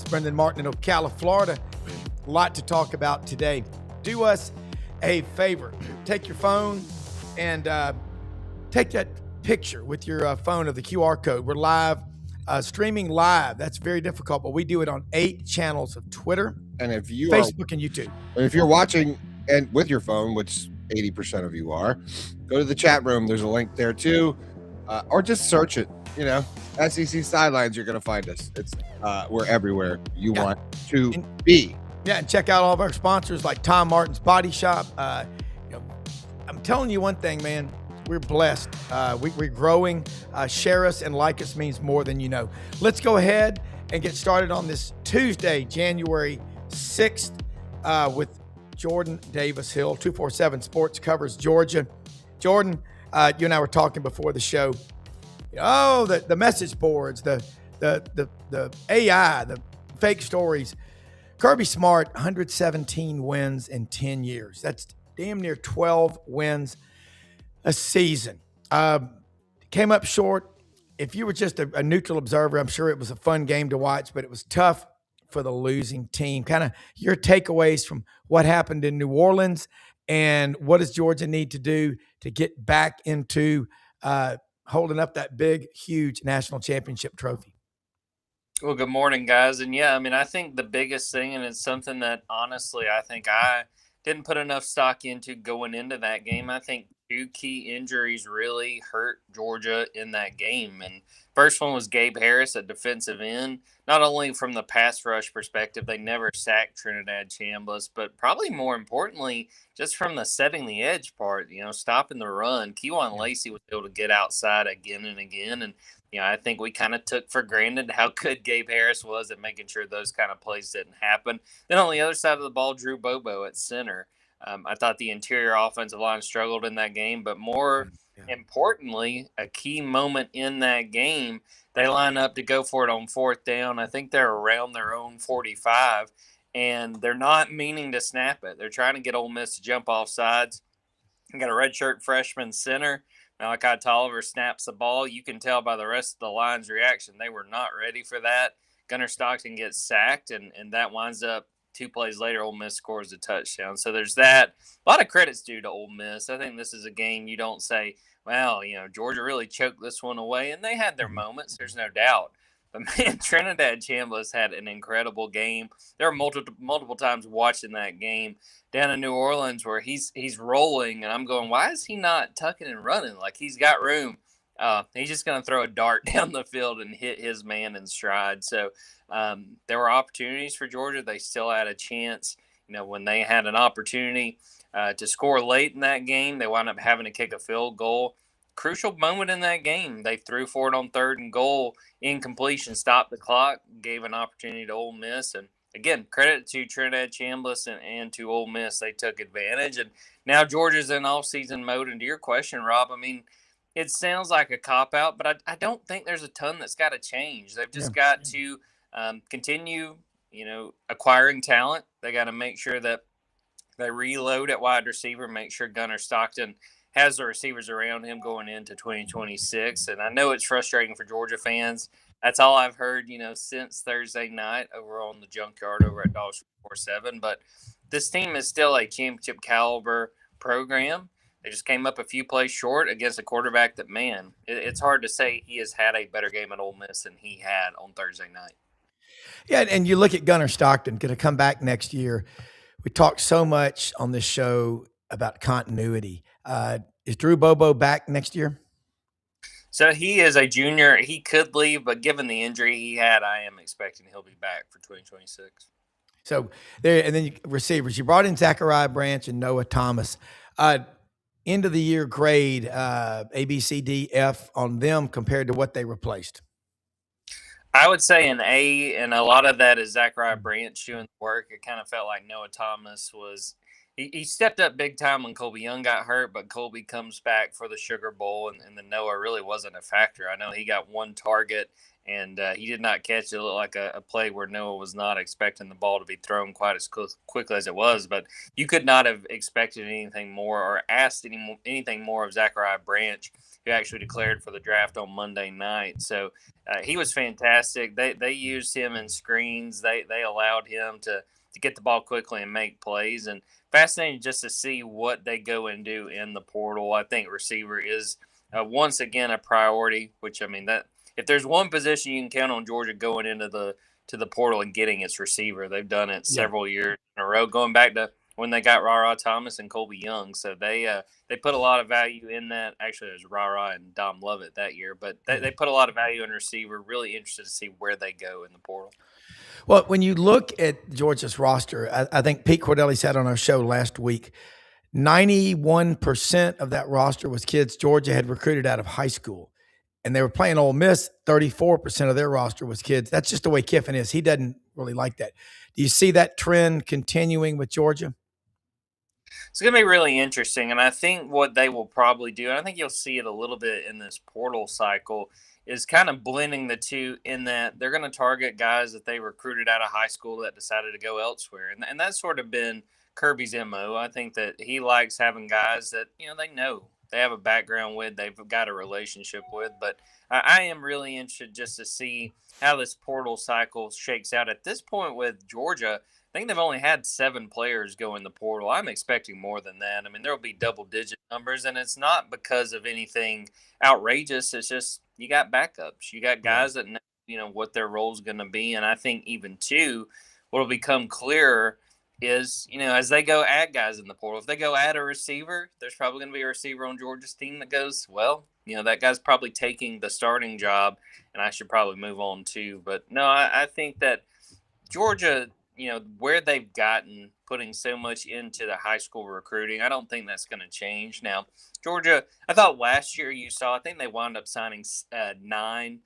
Brenden Martin in Ocala, Florida. A lot to talk about today. Do us a favor. Take your phone and take that picture with your phone of the QR code. We're live, streaming live. That's very difficult, but we do it on 8 channels of Twitter, and if you Facebook, and YouTube. And if you're watching and with your phone, which 80% of you are, go to the chat room. There's a link there too, or just search it. SEC Sidelines. You're going to find us. It's we're everywhere you want to be. Yeah, and check out all of our sponsors like Tom Martin's Body Shop. I'm telling you one thing, man. We're blessed. We're growing. Share us and like us means more than you know. Let's go ahead and get started on this Tuesday, January 6th, with Jordan Davis Hill. 247 Sports covers Georgia. Jordan, you and I were talking before the show. The message boards, the AI, the fake stories. Kirby Smart, 117 wins in 10 years. That's damn near 12 wins a season. Came up short. If you were just a neutral observer, I'm sure it was a fun game to watch, but it was tough for the losing team. Kind of your takeaways from what happened in New Orleans and what does Georgia need to do to get back into holding up that big, huge national championship trophy? Well, good morning, guys. And I think the biggest thing, and it's something that honestly I think I didn't put enough stock into going into that game. I think 2 key injuries really hurt Georgia in that game. And first one was Gabe Harris at defensive end. Not only from the pass rush perspective, they never sacked Trinidad Chambliss, but probably more importantly, just from the setting the edge part, stopping the run. Kejuan Lacey was able to get outside again and again. And, I think we kind of took for granted how good Gabe Harris was at making sure those kind of plays didn't happen. Then on the other side of the ball, Drew Bobo at center. I thought the interior offensive line struggled in that game, but more importantly, a key moment in that game, they line up to go for it on 4th down. I think they're around their own 45, and they're not meaning to snap it. They're trying to get Ole Miss to jump off sides. You got a redshirt freshman center. Malachi Tolliver snaps the ball. You can tell by the rest of the line's reaction, they were not ready for that. Gunnar Stockton gets sacked, and that winds up 2 plays later, Ole Miss scores a touchdown. So there's that. A lot of credits due to Ole Miss. I think this is a game you don't say, well, Georgia really choked this one away, and they had their moments. There's no doubt. But, man, Trinidad Chambliss had an incredible game. There were multiple times watching that game down in New Orleans where he's rolling, and I'm going, why is he not tucking and running? Like, he's got room. He's just going to throw a dart down the field and hit his man in stride. So there were opportunities for Georgia. They still had a chance. When they had an opportunity to score late in that game, they wound up having to kick a field goal. Crucial moment in that game. They threw for it on 3rd and goal. Incompletion, stopped the clock, gave an opportunity to Ole Miss. And, again, credit to Trinidad Chambliss and to Ole Miss. They took advantage. And now Georgia's in off-season mode. And to your question, Rob, it sounds like a cop-out, but I don't think there's a ton that's got to change. They've just got to continue, acquiring talent. They got to make sure that they reload at wide receiver, make sure Gunnar Stockton has the receivers around him going into 2026. And I know it's frustrating for Georgia fans. That's all I've heard, since Thursday night over on the Junkyard over at Dawgs 447. But this team is still a championship caliber program. They just came up a few plays short against a quarterback that, man, it's hard to say he has had a better game at Ole Miss than he had on Thursday night. Yeah, and you look at Gunnar Stockton, going to come back next year. We talked so much on this show about continuity. Is Drew Bobo back next year? So he is a junior. He could leave, but given the injury he had, I am expecting he'll be back for 2026. So there, and then receivers. You brought in Zachariah Branch and Noah Thomas. End of the year grade, A, B, C, D, F on them compared to what they replaced. I would say an A, and a lot of that is Zachariah Branch doing the work. It kind of felt like Noah Thomas was he stepped up big time when Colby Young got hurt, but Colby comes back for the Sugar Bowl, and then Noah really wasn't a factor. I know he got 1 target and he did not catch it. It looked like a play where Noah was not expecting the ball to be thrown quite as quickly as it was. But you could not have expected anything more or asked anything more of Zachariah Branch, who actually declared for the draft on Monday night. So he was fantastic. They used him in screens. They allowed him to get the ball quickly and make plays. And fascinating just to see what they go and do in the portal. I think receiver is once again a priority, which, I mean, that if there's one position you can count on Georgia going into the portal and getting, its receiver. They've done it several years in a row, going back to when they got Ra Thomas and Colby Young. So they put a lot of value in that. Actually, it was Ra and Dom Lovett that year, but they put a lot of value in receiver. Really interested to see where they go in the portal. Well, when you look at Georgia's roster, I think Pete Cordelli said on our show last week, 91% of that roster was kids Georgia had recruited out of high school. And they were playing Ole Miss, 34% of their roster was kids. That's just the way Kiffin is. He doesn't really like that. Do you see that trend continuing with Georgia? It's going to be really interesting. And I think what they will probably do, and I think you'll see it a little bit in this portal cycle, is kind of blending the two in that they're going to target guys that they recruited out of high school that decided to go elsewhere. And that's sort of been Kirby's MO. I think that he likes having guys that, they have a background with, they've got a relationship with. But I am really interested just to see how this portal cycle shakes out. At this point with Georgia, I think they've only had 7 players go in the portal. I'm expecting more than that. I mean, there will be double-digit numbers, and it's not because of anything outrageous. It's just you got backups. You got guys that know, what their role is going to be. And I think even, too, what will become clearer is, as they go add guys in the portal, if they go add a receiver, there's probably going to be a receiver on Georgia's team that goes, well, that guy's probably taking the starting job, and I should probably move on too. But no, I think that Georgia, where they've gotten putting so much into the high school recruiting, I don't think that's going to change. Now, Georgia, I thought last year I think they wound up signing 9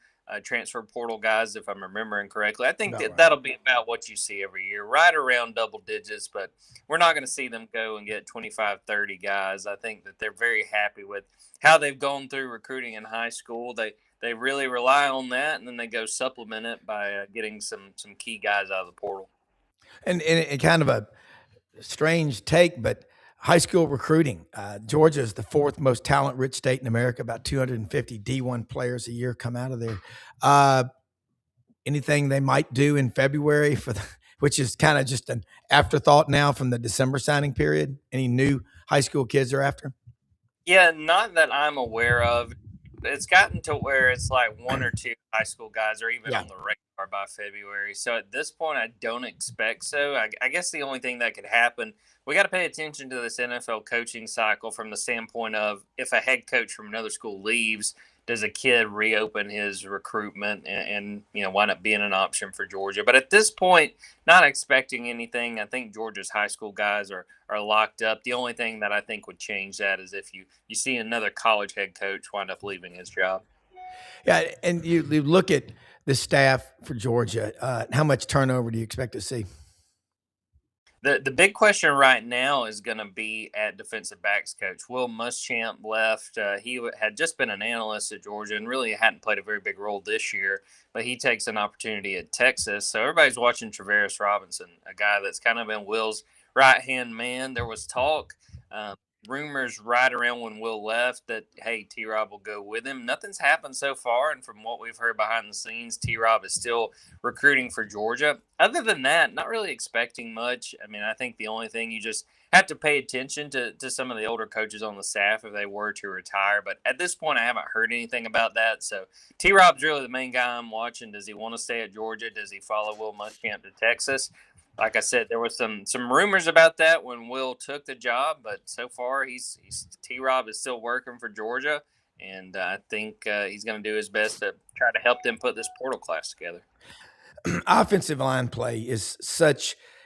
transfer portal guys, if I'm remembering correctly. I think that'll be about what you see every year, right around double digits, but we're not going to see them go and get 25, 30 guys. I think that they're very happy with how they've gone through recruiting in high school. They really rely on that, and then they go supplement it by getting some key guys out of the portal. And kind of a strange take, but high school recruiting, Georgia is the 4th most talent-rich state in America. About 250 D1 players a year come out of there. Anything they might do in February which is kind of just an afterthought now from the December signing period? Any new high school kids are after? Yeah, not that I'm aware of. It's gotten to where it's like 1 or 2 high school guys are even on the radar by February. So at this point, I don't expect so. I guess the only thing that could happen, we got to pay attention to this NFL coaching cycle from the standpoint of if a head coach from another school leaves, does a kid reopen his recruitment and wind up being an option for Georgia? But at this point, not expecting anything. I think Georgia's high school guys are locked up. The only thing that I think would change that is if you see another college head coach wind up leaving his job. Yeah, and you look at the staff for Georgia. How much turnover do you expect to see? The big question right now is going to be at defensive backs coach. Will Muschamp left. He had just been an analyst at Georgia and really hadn't played a very big role this year, but he takes an opportunity at Texas. So everybody's watching Travaris Robinson, a guy that's kind of been Will's right-hand man. There was talk, rumors right around when Will left that, hey, T-Rob will go with him. Nothing's happened so far, and from what we've heard behind the scenes, T-Rob is still recruiting for Georgia. Other than that, not really expecting much. I mean, I think the only thing you just have to pay attention to some of the older coaches on the staff if they were to retire. But at this point, I haven't heard anything about that. So T-Rob's really the main guy I'm watching. Does he want to stay at Georgia? Does he follow Will Muschamp to Texas? Like I said, there was some rumors about that when Will took the job, but so far T-Rob is still working for Georgia, and I think he's going to do his best to try to help them put this portal class together. Offensive line play is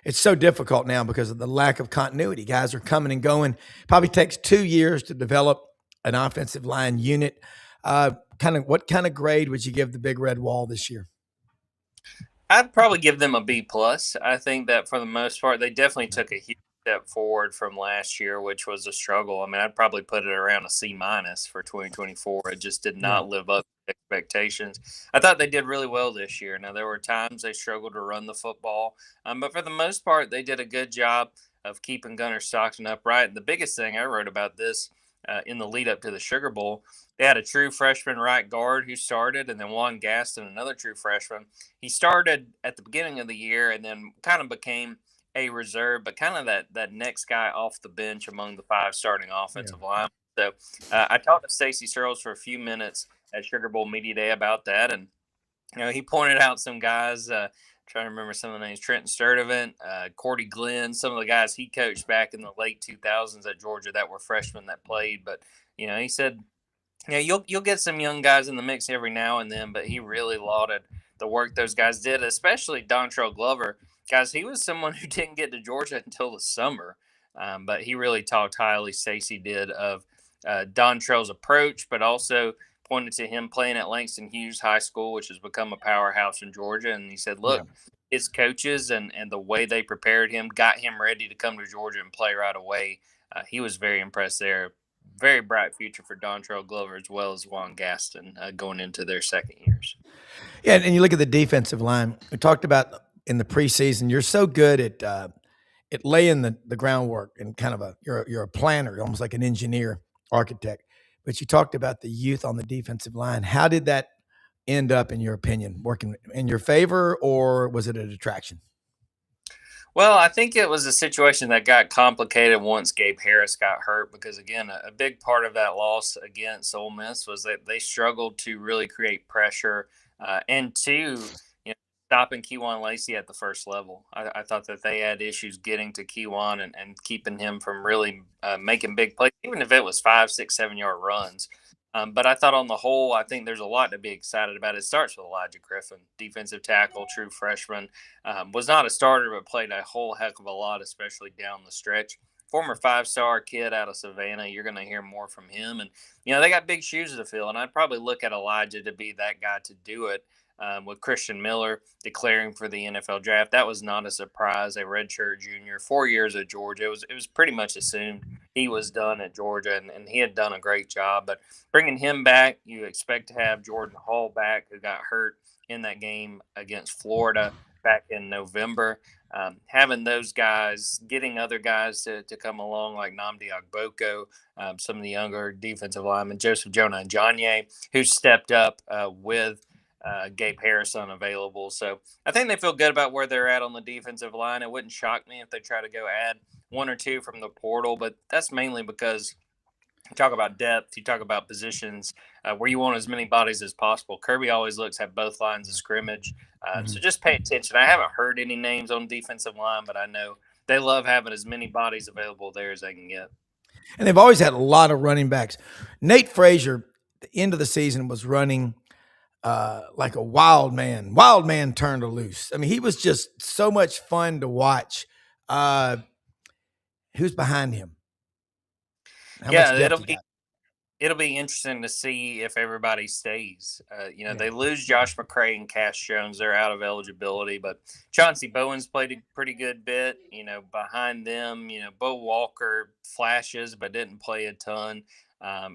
it's so difficult now because of the lack of continuity. Guys are coming and going. Probably takes 2 years to develop an offensive line unit. What kind of grade would you give the Big Red Wall this year? I'd probably give them a B+. I think that for the most part, they definitely took a huge step forward from last year, which was a struggle. I mean, I'd probably put it around a C- for 2024. It just did not live up to expectations. I thought they did really well this year. Now, there were times they struggled to run the football, but for the most part, they did a good job of keeping Gunnar Stockton upright. And the biggest thing I wrote about this in the lead up to the Sugar Bowl, they had a true freshman right guard who started, and then Juan Gaston, another true freshman. He started at the beginning of the year and then kind of became a reserve, but kind of that next guy off the bench among the 5 starting offensive line. So I talked to Stacey Searles for a few minutes at Sugar Bowl Media Day about that, and he pointed out some guys. Trying to remember some of the names: Trenton Sturdivant, Cordy Glenn, some of the guys he coached back in the late 2000s at Georgia that were freshmen that played. But he said, you'll get some young guys in the mix every now and then, but he really lauded the work those guys did, especially Dontrell Glover. Guys, he was someone who didn't get to Georgia until the summer, but he really talked highly, Stacey did, of Dontrell's approach, but also pointed to him playing at Langston Hughes High School, which has become a powerhouse in Georgia. And he said, look, his coaches and the way they prepared him got him ready to come to Georgia and play right away. He was very impressed there. Very bright future for Dontrell Glover as well as Juan Gaston going into their second years. Yeah, and you look at the defensive line. We talked about in the preseason. You're so good at laying the groundwork and kind of you're a planner, almost like an engineer, architect. But you talked about the youth on the defensive line. How did that end up, in your opinion, working in your favor, or was it a detraction? Well, I think it was a situation that got complicated once Gabe Harris got hurt because, again, a big part of that loss against Ole Miss was that they struggled to really create pressure and to stopping Keyjuan Lacey at the first level. I thought that they had issues getting to Keyjuan and keeping him from really making big plays, even if it was 5, 6, 7-yard runs. But I thought on the whole, I think there's a lot to be excited about. It starts with Elijah Griffin, defensive tackle, true freshman. Was not a starter, but played a whole heck of a lot, especially down the stretch. Former 5-star kid out of Savannah. You're going to hear more from him. And, they got big shoes to fill. And I'd probably look at Elijah to be that guy to do it. With Christian Miller declaring for the NFL draft, that was not a surprise. A redshirt junior, 4 years at Georgia. It was pretty much assumed he was done at Georgia, and he had done a great job. But bringing him back, you expect to have Jordan Hall back, who got hurt in that game against Florida back in November. Having those guys, getting other guys to come along like Nnamdi Agboko, some of the younger defensive linemen, Joseph Jonah and Janye, who stepped up with Gabe Harris unavailable. So I think they feel good about where they're at on the defensive line. It wouldn't shock me if they try to go add 1 or 2 from the portal, but that's mainly because you talk about depth, you talk about positions where you want as many bodies as possible. Kirby always looks at both lines of scrimmage. So just pay attention. I haven't heard any names on defensive line, but I know they love having as many bodies available there as they can get. And they've always had a lot of running backs. Nate Frazier, at the end of the season, was running like a wild man turned loose. I mean, he was just so much fun to watch. Who's behind him? How much depth it'll be interesting to see if everybody stays. They lose Josh McCray and Cash Jones. They're out of eligibility, but Chauncey Bowen's played a pretty good bit. Behind them, Bo Walker flashes, but didn't play a ton.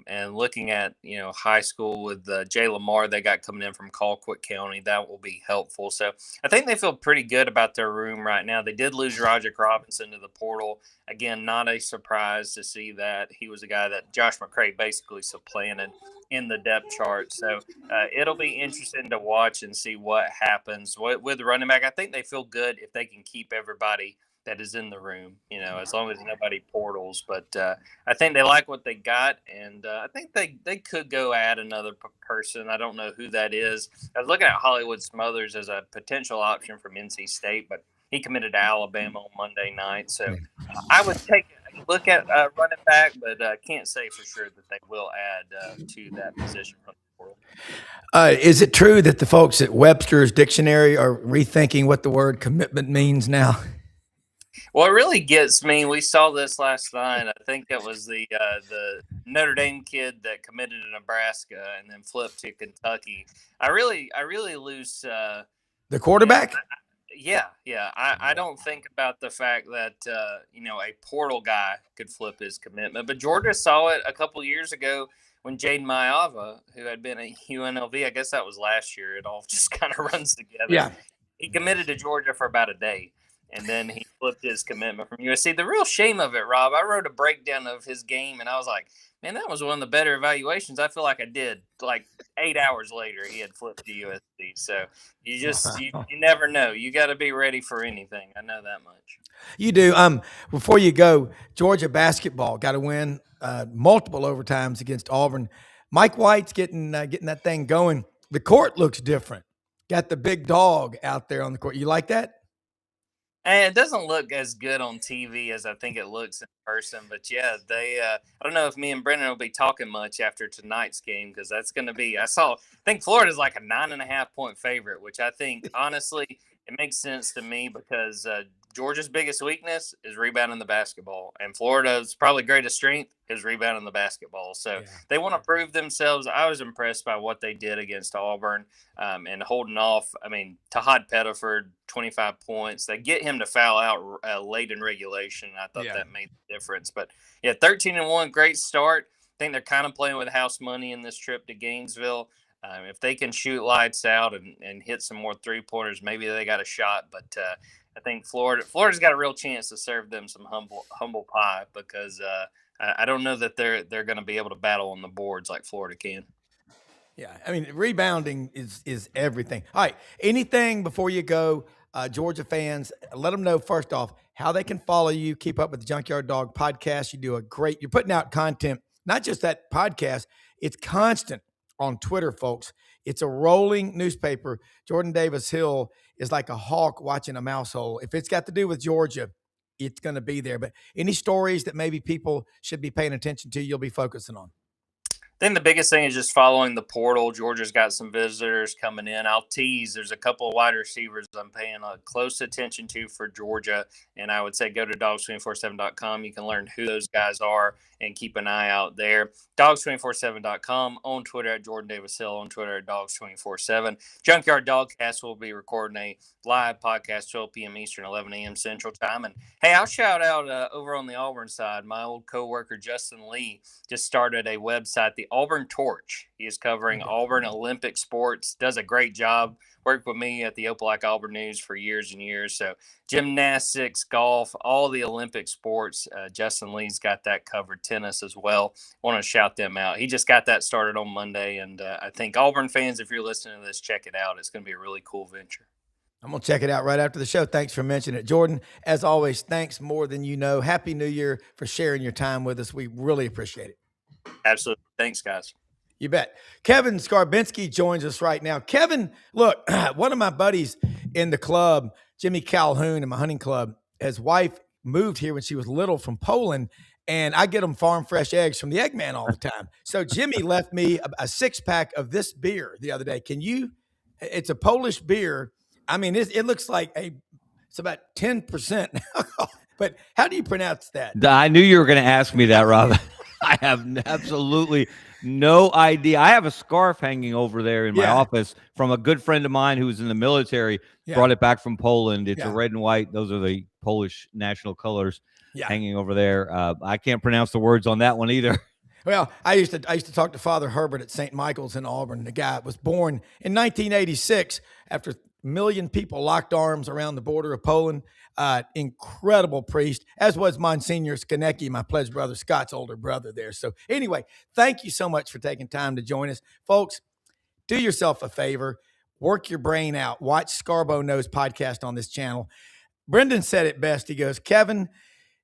And looking at, high school with Jay Lamar, they got coming in from Colquitt County, that will be helpful. So I think they feel pretty good about their room right now. They did lose Roderick Robinson to the portal. Again, not a surprise to see that. He was a guy that Josh McCray basically supplanted in the depth chart. So it'll be interesting to watch and see what happens with the running back. I think they feel good if they can keep everybody that is in the room, as long as nobody portals. But I think they like what they got, and I think they could go add another person. I don't know who that is. I was looking at Hollywood Smothers as a potential option from NC State, but he committed to Alabama on Monday night. So I would take a look at running back, but can't say for sure that they will add to that position from the portal. Is it true that the folks at Webster's Dictionary are rethinking what the word commitment means now? Well, it really gets me. We saw this last night. I think it was the Notre Dame kid that committed to Nebraska and then flipped to Kentucky. I really lose the quarterback. Yeah. I don't think about the fact that a portal guy could flip his commitment, but Georgia saw it a couple years ago when Jaden Mayava, who had been at UNLV, I guess that was last year. It all just kind of runs together. Yeah. He committed to Georgia for about a day, and then he flipped his commitment from USC. The real shame of it, Rob, I wrote a breakdown of his game, and I was like, man, that was one of the better evaluations I feel like I did. Like 8 hours later, he had flipped to USC. So you never know. You got to be ready for anything. I know that much. You do. Before you go, Georgia basketball got to win multiple overtimes against Auburn. Mike White's getting that thing going. The court looks different. Got the big dog out there on the court. You like that? And it doesn't look as good on TV as I think it looks in person. But yeah, I don't know if me and Brenden will be talking much after tonight's game, because that's going to be. I think Florida's like a 9.5-point favorite, which I think honestly it makes sense to me, because Georgia's biggest weakness is rebounding the basketball, and Florida's probably greatest strength is rebounding the basketball. So they want to prove themselves. I was impressed by what they did against Auburn and holding off. I mean, Tahad Pettiford, 25 points. They get him to foul out late in regulation. I thought that made the difference. But yeah, 13-1, great start. I think they're kind of playing with house money in this trip to Gainesville. If they can shoot lights out and hit some more three-pointers, maybe they got a shot. But I think Florida's got a real chance to serve them some humble pie, because I don't know that they're going to be able to battle on the boards like Florida can. Yeah, I mean, rebounding is everything. All right, anything before you go, Georgia fans, let them know first off how they can follow you, keep up with the Junkyard Dog podcast. You're putting out content, not just that podcast, it's constant on Twitter, folks. It's a rolling newspaper. Jordan Davis Hill is like a hawk watching a mouse hole. If it's got to do with Georgia, it's going to be there. But any stories that maybe people should be paying attention to, you'll be focusing on? I think the biggest thing is just following the portal. Georgia's got some visitors coming in. I'll tease. There's a couple of wide receivers I'm paying close attention to for Georgia, and I would say go to dogs247.com. You can learn who those guys are and keep an eye out there. Dogs247.com, on Twitter at Jordan Davis Hill, on Twitter at Dogs247. Junkyard Dogcast will be recording a live podcast 12 p.m. Eastern, 11 a.m. Central Time. And hey, I'll shout out over on the Auburn side, my old coworker Justin Lee just started a website, the Auburn Torch. He is covering Auburn Olympic sports, does a great job. Worked with me at the Opelika Auburn News for years and years. So gymnastics, golf, all the Olympic sports. Justin Lee's got that covered. Tennis as well. Want to shout them out. He just got that started on Monday. And I think Auburn fans, if you're listening to this, check it out. It's going to be a really cool venture. I'm going to check it out right after the show. Thanks for mentioning it. Jordan, as always, thanks more than you know. Happy New Year for sharing your time with us. We really appreciate it. Absolutely. Thanks, guys. You bet. Kiffin Scarbinsky joins us right now. Kevin, look, one of my buddies in the club, Jimmy Calhoun in my hunting club, his wife moved here when she was little from Poland, and I get them farm fresh eggs from the Eggman all the time. So Jimmy left me a 6-pack of this beer the other day. It's a Polish beer. I mean, it looks like it's about 10% alcohol. But how do you pronounce that? I knew you were going to ask me that, Rob. I have absolutely no idea. I have a scarf hanging over there in my office from a good friend of mine who was in the military, brought it back from Poland. It's a red and white. Those are the Polish national colors hanging over there. I can't pronounce the words on that one either. Well, I used to talk to Father Herbert at St. Michael's in Auburn. The guy was born in 1986 after a million people locked arms around the border of Poland. Incredible priest, as was Monsignor Skanecki, my pledge brother, Scott's older brother there. So anyway, thank you so much for taking time to join us. Folks, do yourself a favor. Work your brain out. Watch Scarbo Knows podcast on this channel. Brenden said it best. He goes, Kevin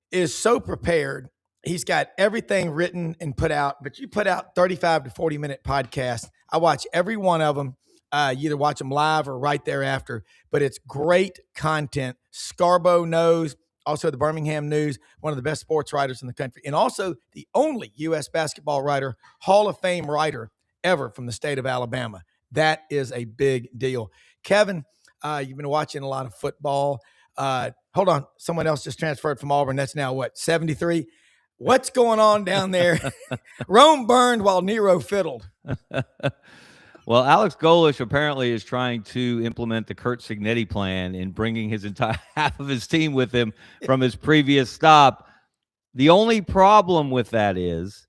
is so prepared. He's got everything written and put out, but you put out 35 to 40-minute podcasts. I watch every one of them. You either watch them live or right thereafter, but it's great content. Scarbo Knows, also the Birmingham News, one of the best sports writers in the country, and also the only U.S. basketball writer, Hall of Fame writer ever from the state of Alabama. That is a big deal. Kevin, you've been watching a lot of football. Hold on. Someone else just transferred from Auburn. That's now, 73? What's going on down there? Rome burned while Nero fiddled. Well, Alex Golish apparently is trying to implement the Curt Cignetti plan in bringing his entire half of his team with him from his previous stop. The only problem with that is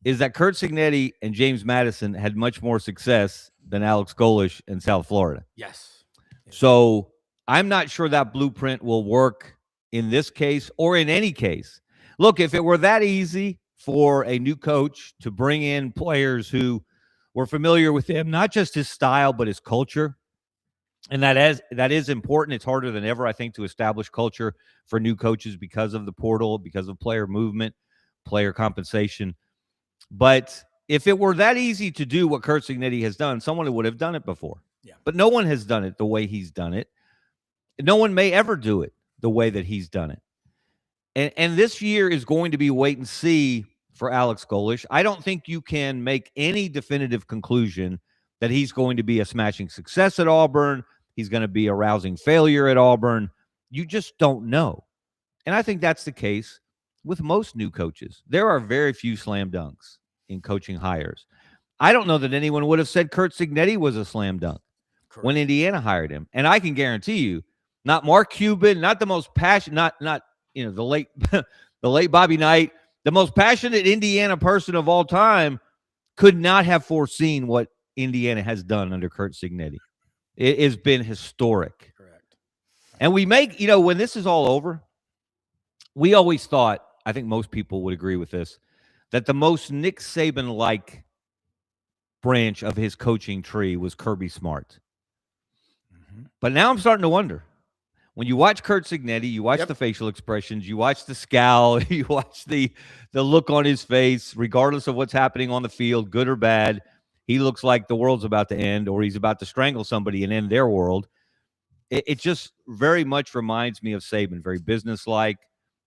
that Curt Cignetti and James Madison had much more success than Alex Golish in South Florida. Yes. So I'm not sure that blueprint will work in this case or in any case. Look, if it were that easy for a new coach to bring in players who were familiar with him, not just his style, but his culture, and that is important. It's harder than ever, I think, to establish culture for new coaches because of the portal, because of player movement, player compensation. But if it were that easy to do what Curt Cignetti has done, someone would have done it before. Yeah. But no one has done it the way he's done it. No one may ever do it the way that he's done it. And this year is going to be wait and see for Alex Golish. I don't think you can make any definitive conclusion that he's going to be a smashing success at Auburn. He's going to be a rousing failure at Auburn. You just don't know. And I think that's the case with most new coaches. There are very few slam dunks in coaching hires. I don't know that anyone would have said Curt Cignetti was a slam dunk when Indiana hired him. And I can guarantee you, not Mark Cuban, not the most passionate, not the late the late Bobby Knight, the most passionate Indiana person of all time could not have foreseen what Indiana has done under Curt Cignetti. It has been historic. Correct. And we make, when this is all over, we always thought, I think most people would agree with this, that the most Nick Saban-like branch of his coaching tree was Kirby Smart. Mm-hmm. But now I'm starting to wonder. When you watch Curt Cignetti, you watch the facial expressions, you watch the scowl, you watch the look on his face, regardless of what's happening on the field, good or bad, he looks like the world's about to end or he's about to strangle somebody and end their world. It just very much reminds me of Saban, very businesslike,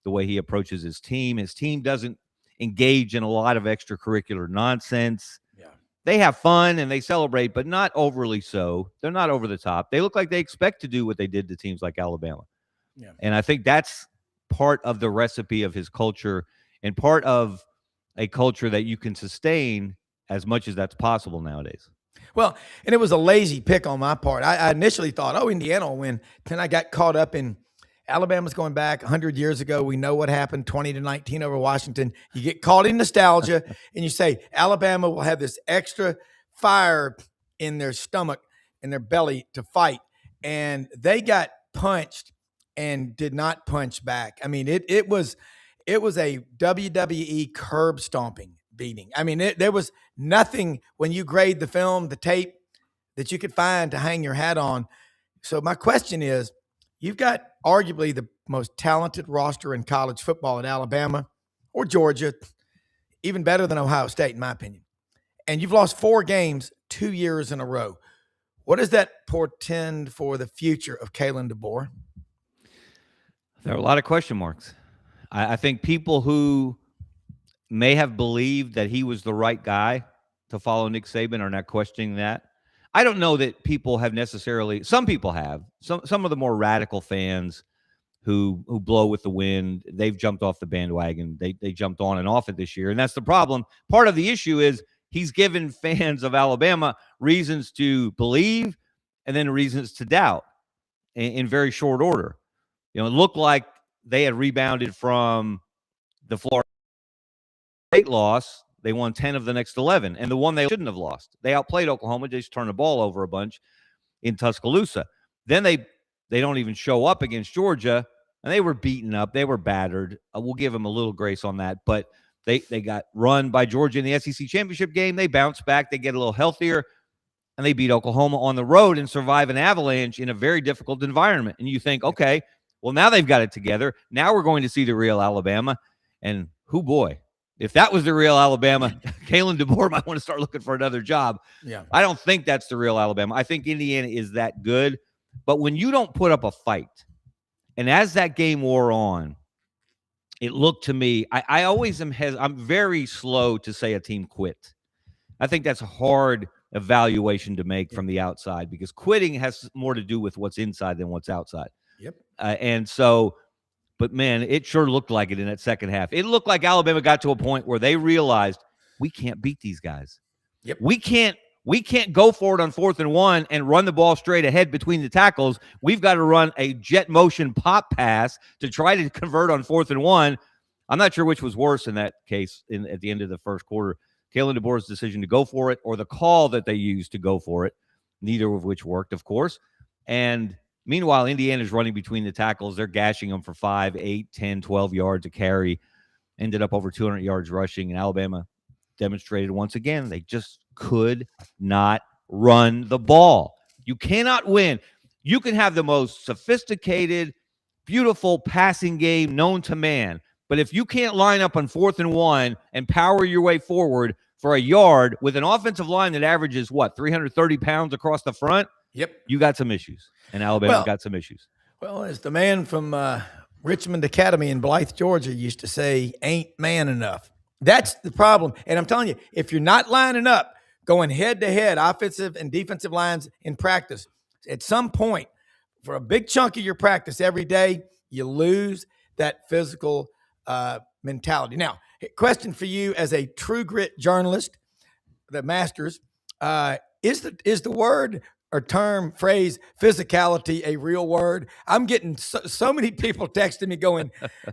the way he approaches his team. His team doesn't engage in a lot of extracurricular nonsense. Yeah. They have fun and they celebrate, but not overly so. They're not over the top. They look like they expect to do what they did to teams like Alabama. Yeah. And I think that's part of the recipe of his culture and part of a culture that you can sustain as much as that's possible nowadays. Well, and it was a lazy pick on my part. I initially thought, Indiana will win. Then I got caught up in Alabama's going back 100 years ago. We know what happened, 20-19 over Washington. You get caught in nostalgia, and you say Alabama will have this extra fire in their stomach, in their belly to fight. And they got punched and did not punch back. I mean, it was a WWE curb stomping beating. I mean, there was nothing when you grade the film, the tape, that you could find to hang your hat on. So my question is, you've got arguably the most talented roster in college football at Alabama or Georgia, even better than Ohio State, in my opinion. And you've lost 4 games 2 years in a row. What does that portend for the future of Kalen DeBoer? There are a lot of question marks. I think people who may have believed that he was the right guy to follow Nick Saban are not questioning that. I don't know that people have necessarily – some people have. Some of the more radical fans who blow with the wind, they've jumped off the bandwagon. They jumped on and off it this year, and that's the problem. Part of the issue is he's given fans of Alabama reasons to believe and then reasons to doubt in very short order. It looked like they had rebounded from the Florida State loss. They won 10 of the next 11, and the one they shouldn't have lost. They outplayed Oklahoma. They just turned the ball over a bunch in Tuscaloosa. Then they don't even show up against Georgia, and they were beaten up. They were battered. We'll give them a little grace on that, but they got run by Georgia in the SEC championship game. They bounce back. They get a little healthier, and they beat Oklahoma on the road and survive an avalanche in a very difficult environment. And you think, okay, well, now they've got it together. Now we're going to see the real Alabama, and whoo boy. If that was the real Alabama, Kalen DeBoer might want to start looking for another job. Yeah, I don't think that's the real Alabama. I think Indiana is that good. But when you don't put up a fight, and as that game wore on, it looked to me, I always am I'm very slow to say a team quit. I think that's a hard evaluation to make from the outside because quitting has more to do with what's inside than what's outside. Yep. And so, but man, it sure looked like it in that second half. It looked like Alabama got to a point where they realized we can't beat these guys. Yep. We can't we can't go for it on 4th and 1 and run the ball straight ahead between the tackles. We've got to run a jet motion pop pass to try to convert on 4th and 1. I'm not sure which was worse in that case at the end of the first quarter. Kalen DeBoer's decision to go for it or the call that they used to go for it, neither of which worked, of course. And meanwhile, Indiana's running between the tackles. They're gashing them for 5, 8, 10, 12 yards a carry. Ended up over 200 yards rushing, and Alabama demonstrated once again they just could not run the ball. You cannot win. You can have the most sophisticated, beautiful passing game known to man, but if you can't line up on 4th and 1 and power your way forward for a yard with an offensive line that averages, 330 pounds across the front? Yep. You got some issues, and Alabama got some issues. Well, as the man from Richmond Academy in Blythe, Georgia used to say, ain't man enough. That's the problem. And I'm telling you, if you're not lining up, going head-to-head, offensive and defensive lines in practice, at some point, for a big chunk of your practice every day, you lose that physical mentality. Now, question for you as a True Grit journalist, the Masters, is the word or term, phrase, physicality a real word? I'm getting so many people texting me going,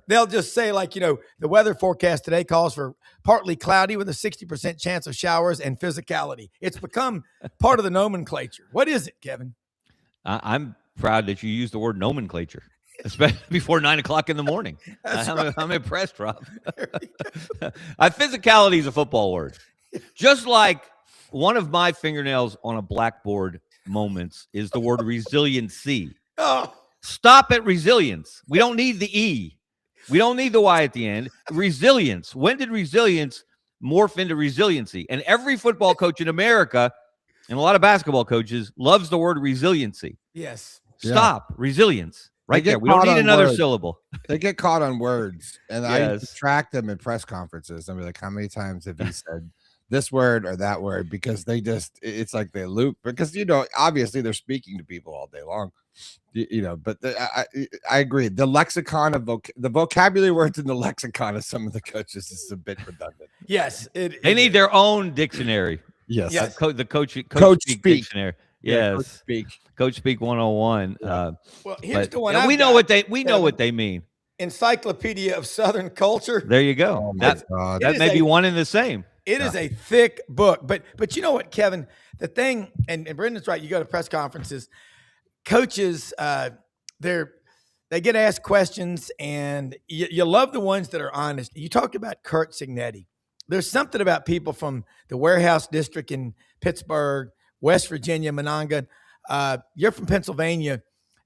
they'll just say the weather forecast today calls for partly cloudy with a 60% chance of showers and physicality. It's become part of the nomenclature. What is it, Kevin? I'm proud that you used the word nomenclature, especially before 9 o'clock in the morning. I'm impressed, Rob. Physicality is a football word. Just like one of my fingernails on a blackboard moments is the word resiliency. Oh. Stop at resilience. We don't need the E. We don't need the Y at the end. Resilience. When did resilience morph into resiliency? And every football coach in America and a lot of basketball coaches loves the word resiliency. Yes. Stop. Resilience. Right there. We don't need another syllable. They get caught on words. And I track them in press conferences. I'll be like, how many times have you said this word or that word? Because it's like they loop, because obviously they're speaking to people all day long, but I agree. The lexicon of the vocabulary words in the lexicon of some of the coaches is a bit redundant. Yes. They need their own dictionary. Yes. The coach speak dictionary. Yes. Coach speak 101. Well, here's the one. We know what they mean. Encyclopedia of Southern Culture. There you go. Oh, that may be one and the same. It is a thick book, but you know what, Kevin? The thing, and Brendan's right. You go to press conferences, coaches, they get asked questions, and you love the ones that are honest. You talked about Curt Cignetti. There's something about people from the Warehouse District in Pittsburgh, West Virginia, Monongah. You're from Pennsylvania.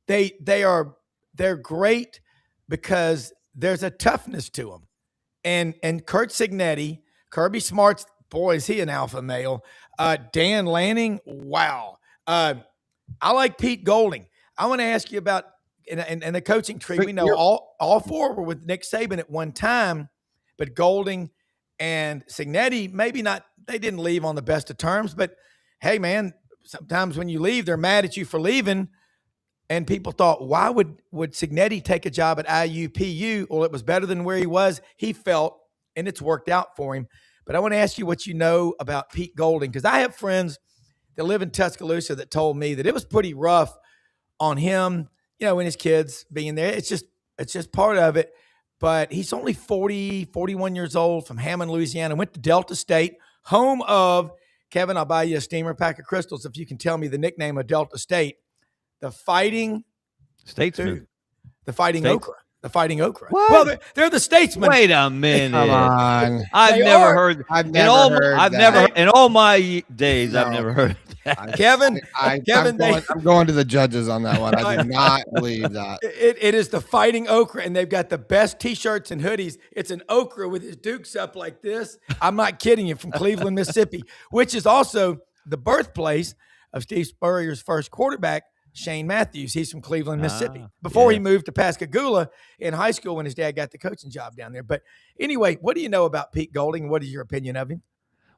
They're great because there's a toughness to them, and Curt Cignetti. Kirby Smart's, boy, is he an alpha male. Dan Lanning, wow. I like Pete Golding. I want to ask you about and the coaching tree. We know all four were with Nick Saban at one time, but Golding and Cignetti, maybe not, they didn't leave on the best of terms, but hey, man, sometimes when you leave, they're mad at you for leaving. And people thought, why would Cignetti take a job at IUPU? Well, it was better than where he was, he felt, and it's worked out for him. But I want to ask you what you know about Pete Golding, because I have friends that live in Tuscaloosa that told me that it was pretty rough on him, and his kids being there. It's just part of it. But he's only 41 years old, from Hammond, Louisiana, went to Delta State, home of, Kevin, I'll buy you a steamer pack of crystals if you can tell me the nickname of Delta State. The Fighting Statesman. The Fighting Okra. The Fighting Okra. What? Well, they're the Statesmen. Wait a minute. Come on. I've never heard that. In all my days, I've never heard that. Kevin, I'm going to the judges on that one. I do not believe that. It is the Fighting Okra, and they've got the best T-shirts and hoodies. It's an okra with his dukes up like this. I'm not kidding you, from Cleveland, Mississippi, which is also the birthplace of Steve Spurrier's first quarterback, Shane Matthews. He's from Cleveland, Mississippi, before he moved to Pascagoula in high school when his dad got the coaching job down there. But anyway, what do you know about Pete Golding? What is your opinion of him?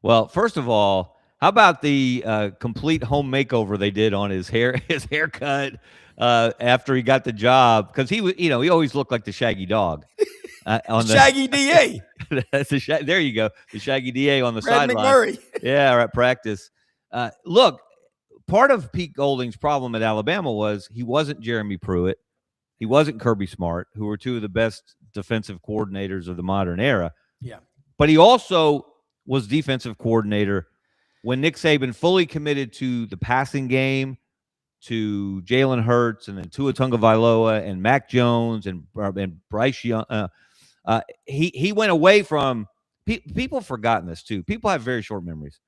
Well, first of all, how about the complete home makeover they did on his haircut after he got the job? Because he always looked like the Shaggy Dog. Shaggy DA. There you go. The Shaggy DA on the Brad sideline. McMurray. Yeah, at practice. Look, part of Pete Golding's problem at Alabama was he wasn't Jeremy Pruitt. He wasn't Kirby Smart, who were two of the best defensive coordinators of the modern era. Yeah. But he also was defensive coordinator when Nick Saban fully committed to the passing game, to Jalen Hurts, and then Tua Tagovailoa and Mac Jones and Bryce Young. He went away from people have forgotten this too. People have very short memories.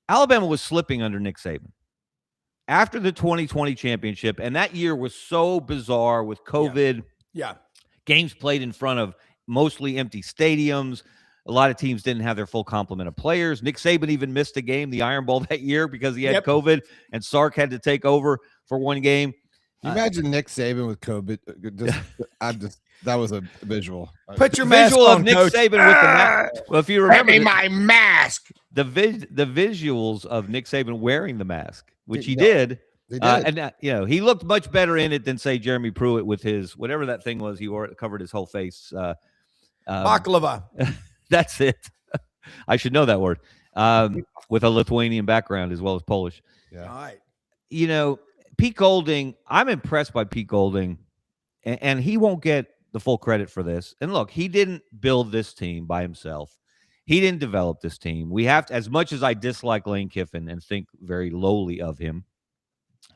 Alabama was slipping under Nick Saban after the 2020 championship, and that year was so bizarre with COVID. Yeah. Games played in front of mostly empty stadiums. A lot of teams didn't have their full complement of players. Nick Saban even missed a game, the Iron Bowl, that year because he had COVID, and Sark had to take over for one game. Can you imagine Nick Saban with COVID? That was a visual. Put your mask visual on, of Nick Coach. Saban with the mask. Well, if you remember, my mask. the visuals of Nick Saban wearing the mask, which he Yeah, did. They did. And he looked much better in it than, say, Jeremy Pruitt with his whatever that thing was. He wore it, covered his whole face. Baklava. That's it. I should know that word. With a Lithuanian background as well as Polish. Yeah. All right. Pete Golding, I'm impressed by Pete Golding, and he won't get the full credit for this. And look, he didn't build this team by himself. He didn't develop this team. We have to, as much as I dislike Lane Kiffin and think very lowly of him,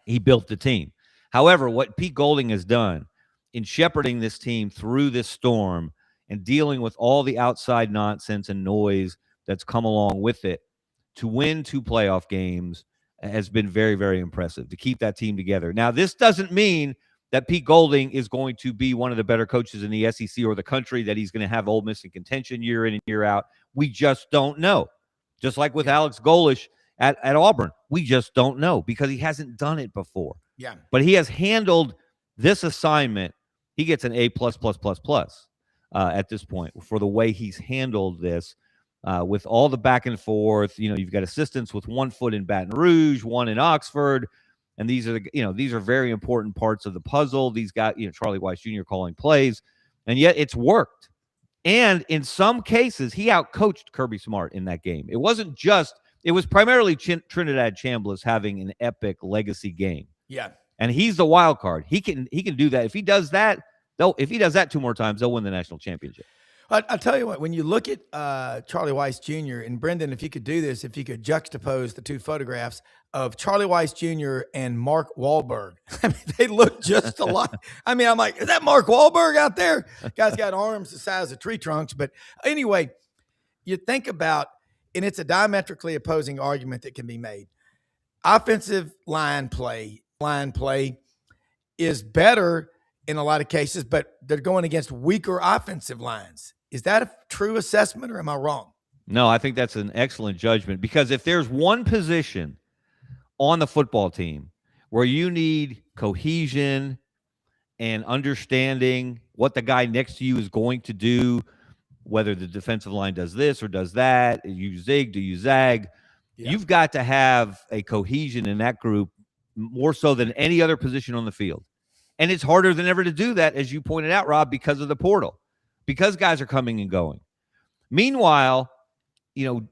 he built the team. However, what Pete Golding has done in shepherding this team through this storm and dealing with all the outside nonsense and noise that's come along with it to win 2 playoff games has been very, very impressive to keep that team together. Now, this doesn't mean that Pete Golding is going to be one of the better coaches in the SEC or the country, that he's going to have Ole Miss in contention year in and year out. We just don't know. Just like with Alex Golesh at Auburn, we just don't know because he hasn't done it before. Yeah. But he has handled this assignment. He gets an A+++ at this point for the way he's handled this. With all the back and forth, you've got assistants with one foot in Baton Rouge, one in Oxford, and these are very important parts of the puzzle. These guys, Charlie Weiss Jr. calling plays, and yet it's worked. And in some cases, he outcoached Kirby Smart in that game. It was primarily Trinidad Chambliss having an epic legacy game. Yeah, and he's the wild card. He can do that. If he does that, 2 more times, they'll win the national championship. I'll tell you what, when you look at Charlie Weiss Jr. and Brenden, if you could do this, if you could juxtapose the 2 photographs of Charlie Weiss Jr. and Mark Wahlberg, I mean, they look just alike. I mean, I'm like, is that Mark Wahlberg out there? Guy's got arms the size of tree trunks. But anyway, you think about, and it's a diametrically opposing argument that can be made. Offensive line play is better in a lot of cases, but they're going against weaker offensive lines. Is that a true assessment, or am I wrong? No, I think that's an excellent judgment, because if there's one position on the football team where you need cohesion and understanding what the guy next to you is going to do, whether the defensive line does this or does that, you zig, do you zag, you've got to have a cohesion in that group more so than any other position on the field. And it's harder than ever to do that, as you pointed out, Rob, because of the portal, because guys are coming and going. Meanwhile,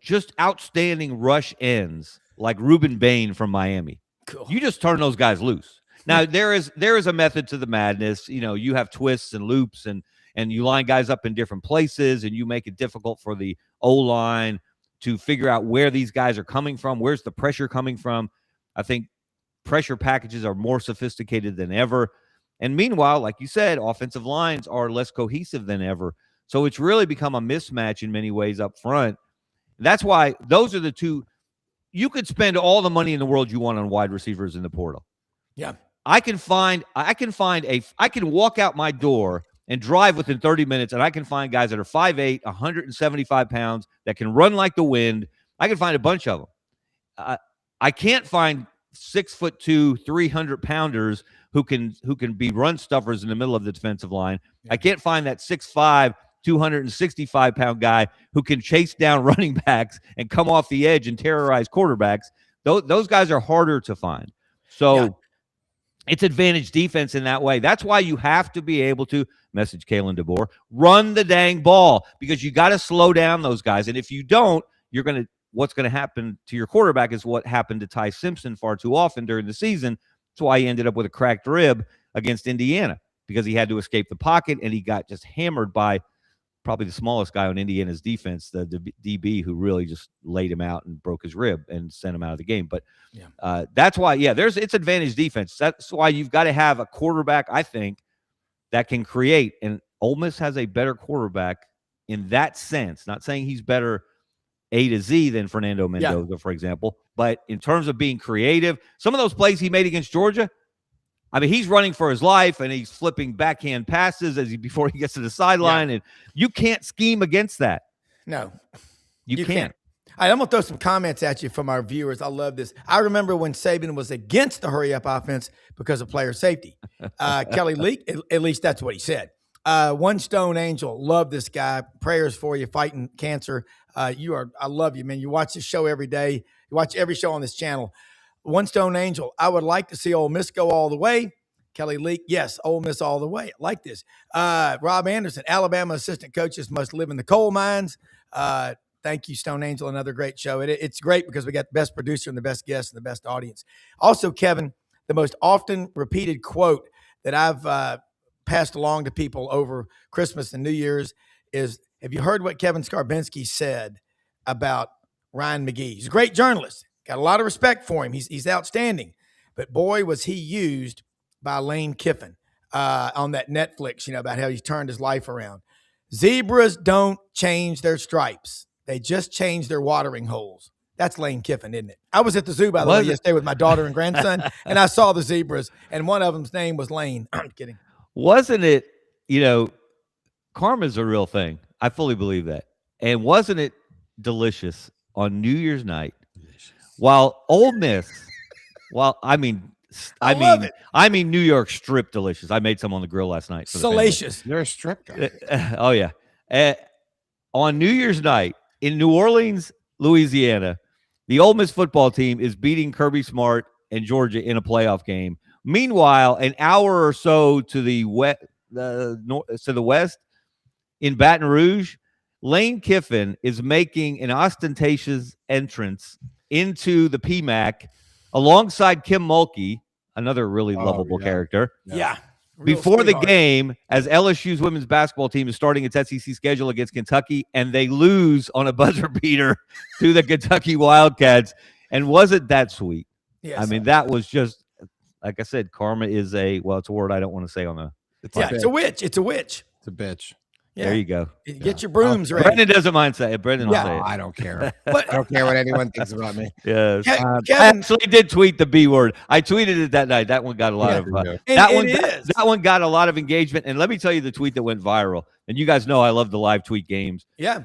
just outstanding rush ends like Reuben Bain from Miami. Cool. You just turn those guys loose. Now, there is a method to the madness. You have twists and loops, and you line guys up in different places, and you make it difficult for the O-line to figure out where these guys are coming from, where's the pressure coming from. I think pressure packages are more sophisticated than ever. And meanwhile, like you said, offensive lines are less cohesive than ever. So it's really become a mismatch in many ways up front. That's why those are the 2. You could spend all the money in the world you want on wide receivers in the portal. Yeah. I can walk out my door and drive within 30 minutes, and I can find guys that are 5'8", 175 pounds, that can run like the wind. I can find a bunch of them. I can't find 6'2", 300-pounders who can be run stuffers in the middle of the defensive line. Yeah. I can't find that 6'5", 265-pound guy who can chase down running backs and come off the edge and terrorize quarterbacks. Those guys are harder to find. So it's advantage defense in that way. That's why you have to be able to, message Kalen DeBoer, run the dang ball, because you got to slow down those guys. And if you don't, you're going to what's going to happen to your quarterback is what happened to Ty Simpson far too often during the season. That's why he ended up with a cracked rib against Indiana, because he had to escape the pocket and he got just hammered by probably the smallest guy on Indiana's defense, the DB, who really just laid him out and broke his rib and sent him out of the game. But that's why, it's advantage defense. That's why you've got to have a quarterback, I think, that can create. And Ole Miss has a better quarterback in that sense. Not saying he's better A to Z than Fernando Mendoza, for example. But in terms of being creative, some of those plays he made against Georgia, I mean, he's running for his life and he's flipping backhand passes before he gets to the sideline, and you can't scheme against that. No, you can't. All right, I'm going to throw some comments at you from our viewers. I love this. I remember when Saban was against the hurry-up offense because of player safety. Kelly Leak, at least that's what he said. One Stone Angel, love this guy. Prayers for you, fighting cancer. I love you, man. You watch this show every day. You watch every show on this channel. One Stone Angel, I would like to see Ole Miss go all the way. Kelly Leak, yes, Ole Miss all the way. I like this. Rob Anderson, Alabama assistant coaches must live in the coal mines. Thank you, Stone Angel, another great show. It's great because we got the best producer and the best guest and the best audience. Also, Kevin, the most often repeated quote that I've passed along to people over Christmas and New Year's is, have you heard what Kevin Scarbinsky said about Ryan McGee? He's a great journalist. Got a lot of respect for him. He's outstanding. But boy, was he used by Lane Kiffin on that Netflix, about how he turned his life around. Zebras don't change their stripes. They just change their watering holes. That's Lane Kiffin, isn't it? I was at the zoo, by the way, yesterday with my daughter and grandson, and I saw the zebras, and one of them's name was Lane. I'm kidding. Wasn't it, karma's a real thing. I fully believe that. And wasn't it delicious on New Year's night? While Ole Miss, I mean New York strip delicious. I made some on the grill last night. Salacious. You're a strip guy. Oh yeah. On New Year's night in New Orleans, Louisiana, the Ole Miss football team is beating Kirby Smart and Georgia in a playoff game. Meanwhile, an hour or so to the west, in Baton Rouge, Lane Kiffin is making an ostentatious entrance into the PMAC alongside Kim Mulkey, another really lovable character. Yeah. Before the game, as LSU's women's basketball team is starting its SEC schedule against Kentucky, and they lose on a buzzer beater to the Kentucky Wildcats. And wasn't that sweet? Yes. I mean, that was just, like I said, karma is it's a word I don't want to say on the. It's a witch. It's a witch. It's a bitch. Yeah. There you go. Get your brooms ready. Brenden doesn't mind saying it. Brenden will say it. I don't care. I don't care what anyone thinks about me. Yes. Kevin, I actually did tweet the B word. I tweeted it that night. That one got a lot of that one got a lot of engagement. And let me tell you the tweet that went viral. And you guys know I love the live tweet games. Yeah.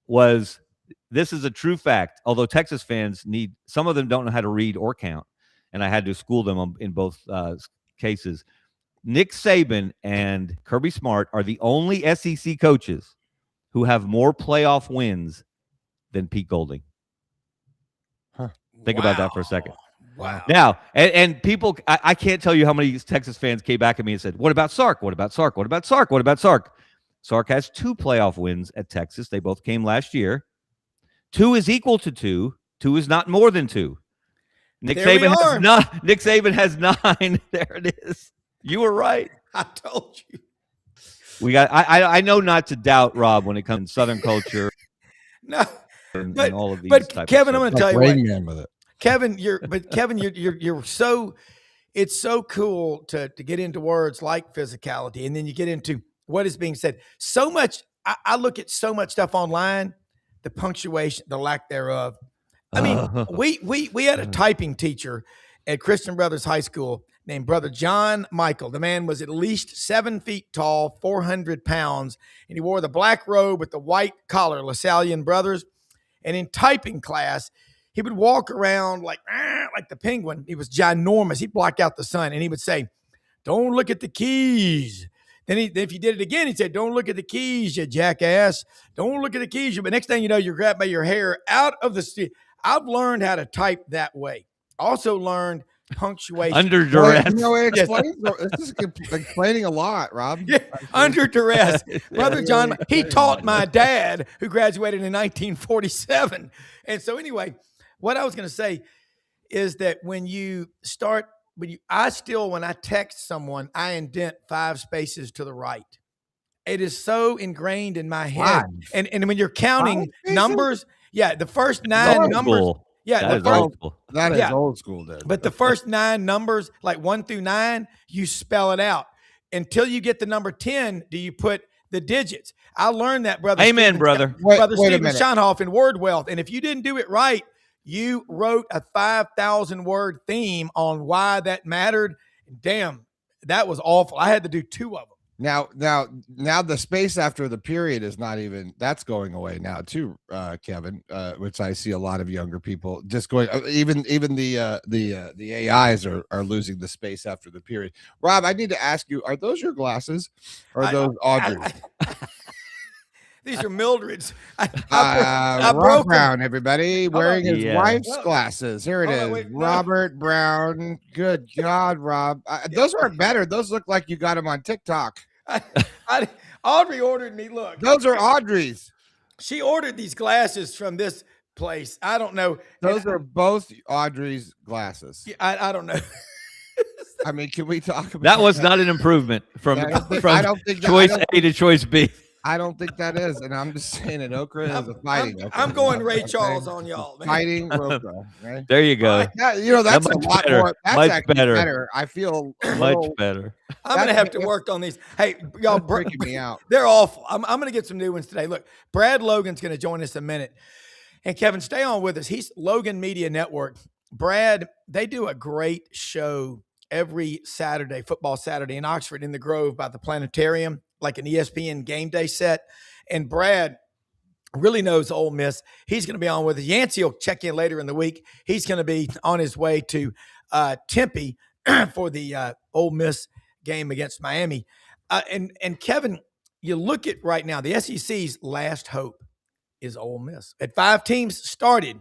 This is a true fact. Although Texas fans some of them don't know how to read or count, and I had to school them in both cases. Nick Saban and Kirby Smart are the only SEC coaches who have more playoff wins than Pete Golding. Huh. Think about that for a second. Wow. Now, and people, I can't tell you how many Texas fans came back at me and said, what about Sark? What about Sark? What about Sark? What about Sark? Sark has 2 playoff wins at Texas. They both came last year. 2 is equal to 2. 2 is not more than 2. Nick Saban has 9. There it is. You were right. I told you. We got. I know not to doubt Rob when it comes to Southern culture. No, and all of these. But Kevin, I'm going to tell you what. Man with it. Kevin, you're so. It's so cool to get into words like physicality, and then you get into what is being said. So much. I look at so much stuff online, the punctuation, the lack thereof. I mean, we had a typing teacher at Christian Brothers High School named Brother John Michael. The man was at least 7 feet tall, 400 pounds, and he wore the black robe with the white collar, LaSallian Brothers. And in typing class, he would walk around like the penguin. He was ginormous. He'd block out the sun, and he would say, "Don't look at the keys." Then if you did it again, he'd say, "Don't look at the keys, you jackass. Don't look at the keys." But next thing you know, you're grabbed by your hair out of the I've learned how to type that way. Also learned punctuation. Under duress. It explains, this is explaining a lot, Rob. Yeah, under duress. Brother John, he taught my dad, who graduated in 1947. And so anyway, what I was going to say is that when I text someone, I indent 5 spaces to the right. It is so ingrained in my head. And when you're counting numbers, the first 9 numbers. School. Yeah, that is old school. That is old school, dude. But the first 9 numbers, like 1 through 9, you spell it out. Until you get the number 10, do you put the digits? I learned that, brother. Amen, Stephen, brother. Brother Stephen Schonhoff in Word Wealth. And if you didn't do it right, you wrote a 5,000 word theme on why that mattered. Damn, that was awful. I had to do 2 of them. Now the space after the period is not even, that's going away now too, Kevin, which I see a lot of younger people just going, even the AIs are losing the space after the period. Rob, I need to ask you, are those your glasses or are those Audrey's? These are Mildred's. I broke Browne, everybody, wearing his wife's glasses. Here it is. Robert Browne. Good God, Rob. Those aren't better. Those look like you got them on TikTok. Audrey ordered me. Look. Those are Audrey's. She ordered these glasses from this place. I don't know. Those are both Audrey's glasses. I don't know. I mean, can we talk about that? Was not an improvement from choice A to choice B. I don't think that is, and I'm just saying it. Okra is a fighting. I'm going Ray Charles on y'all, man. Fighting Okra. Right? There you go. That's a lot better. more. That's much actually better. I feel much better. I'm gonna have to work on these. Hey, y'all, freaking me out. They're awful. I'm gonna get some new ones today. Look, Brad Logan's gonna join us in a minute, and Kevin, stay on with us. He's Logan Media Network. Brad, they do a great show every Saturday, Football Saturday in Oxford in the Grove by the Planetarium, like an ESPN game day set. And Brad really knows Ole Miss. He's going to be on with us. Yancey will check in later in the week. He's going to be on his way to Tempe for the Ole Miss game against Miami. And Kevin, you look at right now, the SEC's last hope is Ole Miss. At 5 teams started.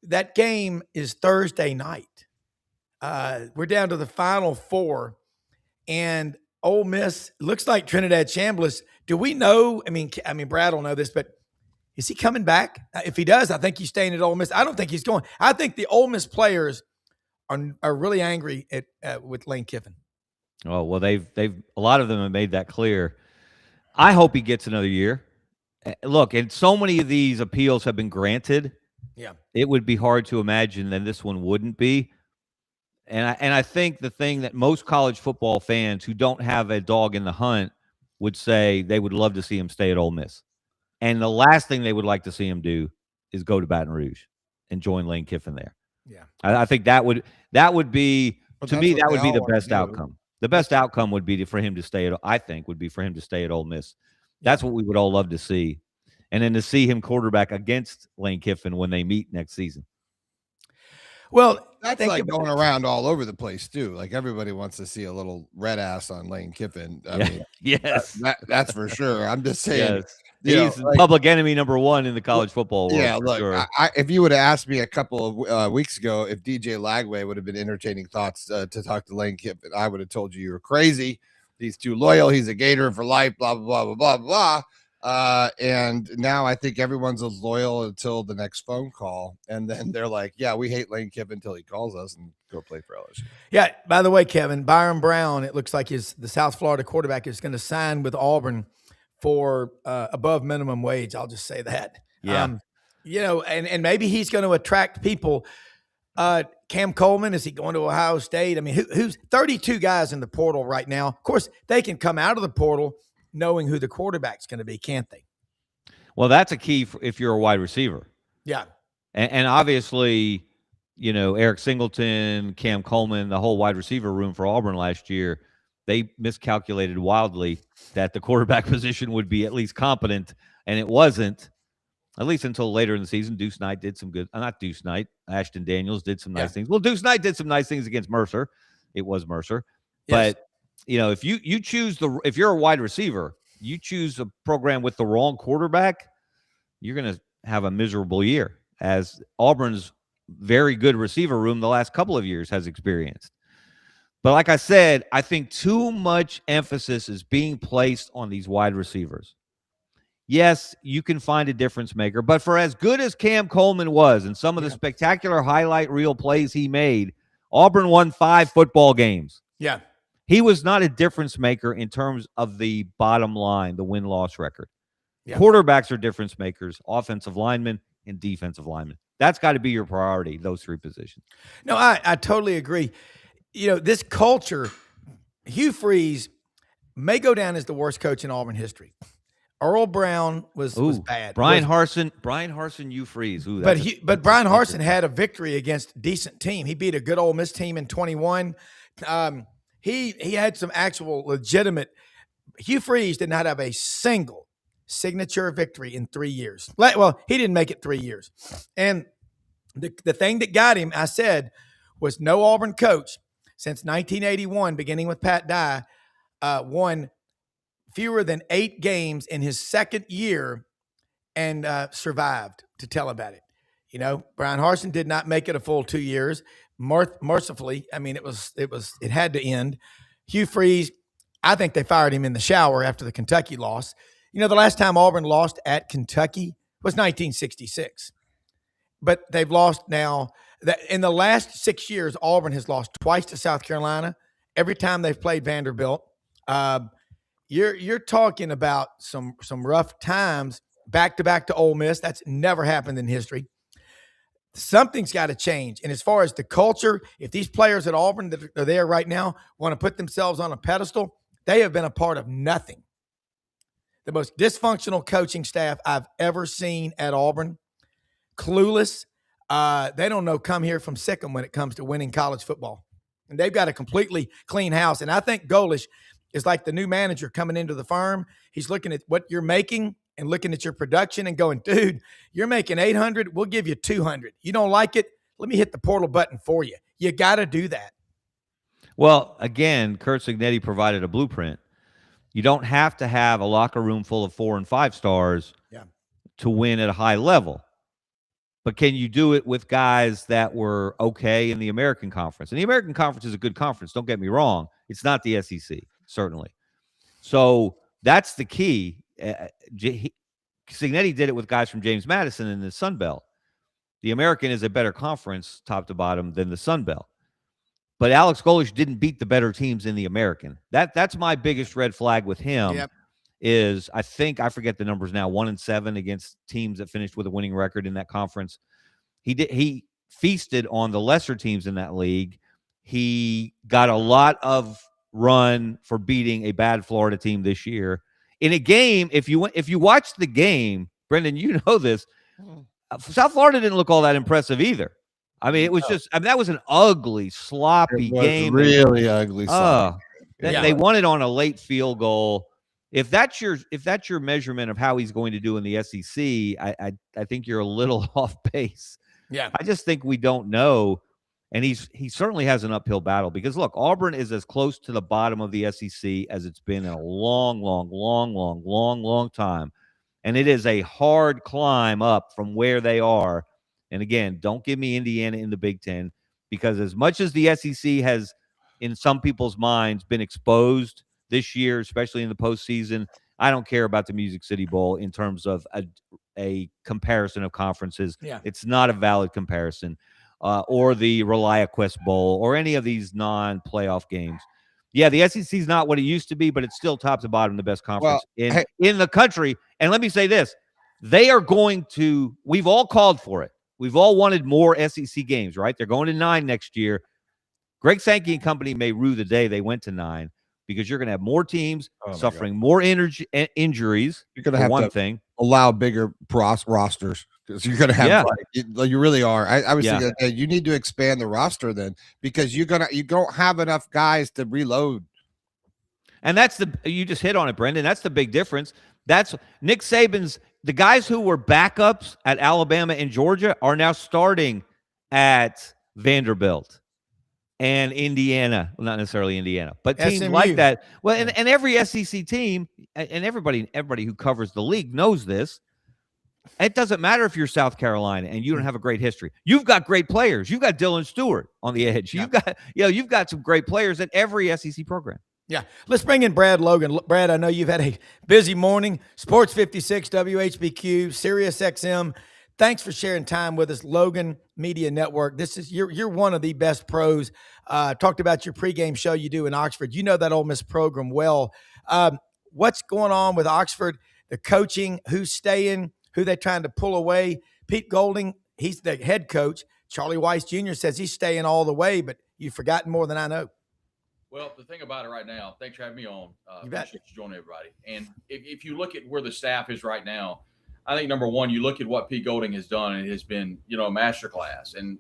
That game is Thursday night. We're down to the final 4. And Ole Miss looks like Trinidad Chambliss. Do we know? I mean, Brad will know this, but is he coming back? If he does, I think he's staying at Ole Miss. I don't think he's going. I think the Ole Miss players are really angry with Lane Kiffin. Oh well, they've a lot of them have made that clear. I hope he gets another year. Look, and so many of these appeals have been granted. Yeah, it would be hard to imagine that this one wouldn't be. And I think the thing that most college football fans who don't have a dog in the hunt would say they would love to see him stay at Ole Miss. And the last thing they would like to see him do is go to Baton Rouge and join Lane Kiffin there. Yeah. I think that would be, to me, that would be the best outcome. The best outcome would be for him to stay at, I think, would be for him to stay at Ole Miss. That's what we would all love to see. And then to see him quarterback against Lane Kiffin when they meet next season. Well, that's like going around all over the place too. Like everybody wants to see a little red ass on Lane Kiffin. I mean, yes, that's for sure. I'm just saying, he's public enemy number 1 in the college football world. Yeah, look, sure. If you would have asked me a couple of weeks ago if DJ Lagway would have been entertaining thoughts to talk to Lane Kiffin, I would have told you were crazy. He's too loyal. He's a Gator for life. Blah blah blah blah blah blah. And now I think everyone's as loyal until the next phone call. And then they're like, yeah, we hate Lane Kiffin until he calls us and go play for LSU. Yeah, by the way, Kevin, Byron Browne, it looks like the South Florida quarterback is going to sign with Auburn for above minimum wage. I'll just say that. Yeah. And maybe he's going to attract people. Cam Coleman, is he going to Ohio State? I mean, who's 32 guys in the portal right now? Of course, they can come out of the portal knowing who the quarterback's going to be, can't they? Well, that's a key if you're a wide receiver. Yeah. And obviously, Eric Singleton, Cam Coleman, the whole wide receiver room for Auburn last year, they miscalculated wildly that the quarterback position would be at least competent, and it wasn't, at least until later in the season. Deuce Knight did some good. Not Deuce Knight. Ashton Daniels did some nice things. Well, Deuce Knight did some nice things against Mercer. It was Mercer. Yes. But, if you choose if you're a wide receiver, you choose a program with the wrong quarterback, you're going to have a miserable year, as Auburn's very good receiver room the last couple of years has experienced. But like I said, I think too much emphasis is being placed on these wide receivers. Yes, you can find a difference maker, but for as good as Cam Coleman was and some of the spectacular highlight reel plays he made, Auburn won 5 football games. Yeah. He was not a difference maker in terms of the bottom line, the win-loss record. Yeah. Quarterbacks are difference makers, offensive linemen and defensive linemen. That's got to be your priority, those 3 positions. No, I totally agree. You know, this culture, Hugh Freeze may go down as the worst coach in Auburn history. Earl Browne was bad. Brian Harsin, Hugh Freeze. But Brian Harsin had a victory against a decent team. He beat a good Ole Miss team in 21. He had some actual legitimate. Hugh Freeze did not have a single signature victory in 3 years. Well, he didn't make it 3 years. And the thing that got him, I said, was no Auburn coach since 1981, beginning with Pat Dye, won fewer than 8 games in his second year and survived to tell about it. You know, Brian Harsin did not make it a full 2 years. Mercifully, I mean, it had to end. Hugh Freeze, I think they fired him in the shower after the Kentucky loss. You know, the last time Auburn lost at Kentucky was 1966. But they've lost now. In the last 6 years, Auburn has lost twice to South Carolina. Every time they've played Vanderbilt. You're talking about some rough times back to Ole Miss. That's never happened in history. Something's got to change. And as far as the culture, if these players at Auburn that are there right now want to put themselves on a pedestal, they have been a part of nothing. The most dysfunctional coaching staff I've ever seen at Auburn. Clueless. They don't know come here from Sikkim when it comes to winning college football. And they've got a completely clean house. And I think Golish is like the new manager coming into the firm. He's looking at what you're making and looking at your production and going, dude, you're making 800. We'll give you 200. You don't like it? Let me hit the portal button for you. You got to do that. Well, again, Curt Cignetti provided a blueprint. You don't have to have a locker room full of 4 and 5 stars to win at a high level. But can you do it with guys that were okay in the American Conference? And the American Conference is a good conference. Don't get me wrong. It's not the SEC, certainly. So that's the key. Cignetti did it with guys from James Madison in the Sun Belt. The American is a better conference, top to bottom, than the Sun Belt. But Alex Golish didn't beat the better teams in the American. That's my biggest red flag with him. Yep. Is I forget the numbers now, 1-7 against teams that finished with a winning record in that conference. He feasted on the lesser teams in that league. He got a lot of run for beating a bad Florida team this year. In a game, if you watch the game, Brenden, you know this, South Florida didn't look all that impressive either. I mean, it was that was an ugly, sloppy game. Really ugly. They won it on a late field goal. If that's your measurement of how he's going to do in the SEC, I think you're a little off base. Yeah. I just think we don't know. And he certainly has an uphill battle because, look, Auburn is as close to the bottom of the SEC as it's been in a long time. And it is a hard climb up from where they are. And again, don't give me Indiana in the Big Ten, because as much as the SEC has, in some people's minds, been exposed this year, especially in the postseason, I don't care about the Music City Bowl in terms of a comparison of conferences. Yeah. It's not a valid comparison. Or the ReliaQuest Bowl or any of these non-playoff games. Yeah, the SEC is not what it used to be, but it's still top to bottom the best conference in the country. And let me say this. They are going to – we've all called for it. We've all wanted more SEC games, right? They're going to 9 next year. Greg Sankey and company may rue the day they went to 9 because you're going to have more teams suffering more injuries. You're going to have one thing. Allow bigger rosters. Because you're going to have, you really are. I was thinking you need to expand the roster then, because you don't have enough guys to reload. And that's you just hit on it, Brenden. That's the big difference. That's Nick Saban's. The guys who were backups at Alabama and Georgia are now starting at Vanderbilt and Indiana. Well, not necessarily Indiana, but teams SMU. Like that. Well, and every SEC team and everybody who covers the league knows this. It doesn't matter if you're South Carolina and you don't have a great history. You've got great players. You've got Dylan Stewart on the edge. You've got some great players at every SEC program. Yeah. Let's bring in Brad Logan. Brad, I know you've had a busy morning. Sports 56, WHBQ, Sirius XM. Thanks for sharing time with us, Logan Media Network. You're one of the best pros. Talked about your pregame show you do in Oxford. You know that Ole Miss program well. What's going on with Oxford? The coaching, who's staying, who they're trying to pull away. Pete Golding, he's the head coach. Charlie Weiss Jr. says he's staying all the way, but you've forgotten more than I know. Well, the thing about it right now, thanks for having me on. You bet. Appreciate you joining everybody. And if you look at where the staff is right now, I think number one, you look at what Pete Golding has done, and it has been, a masterclass. And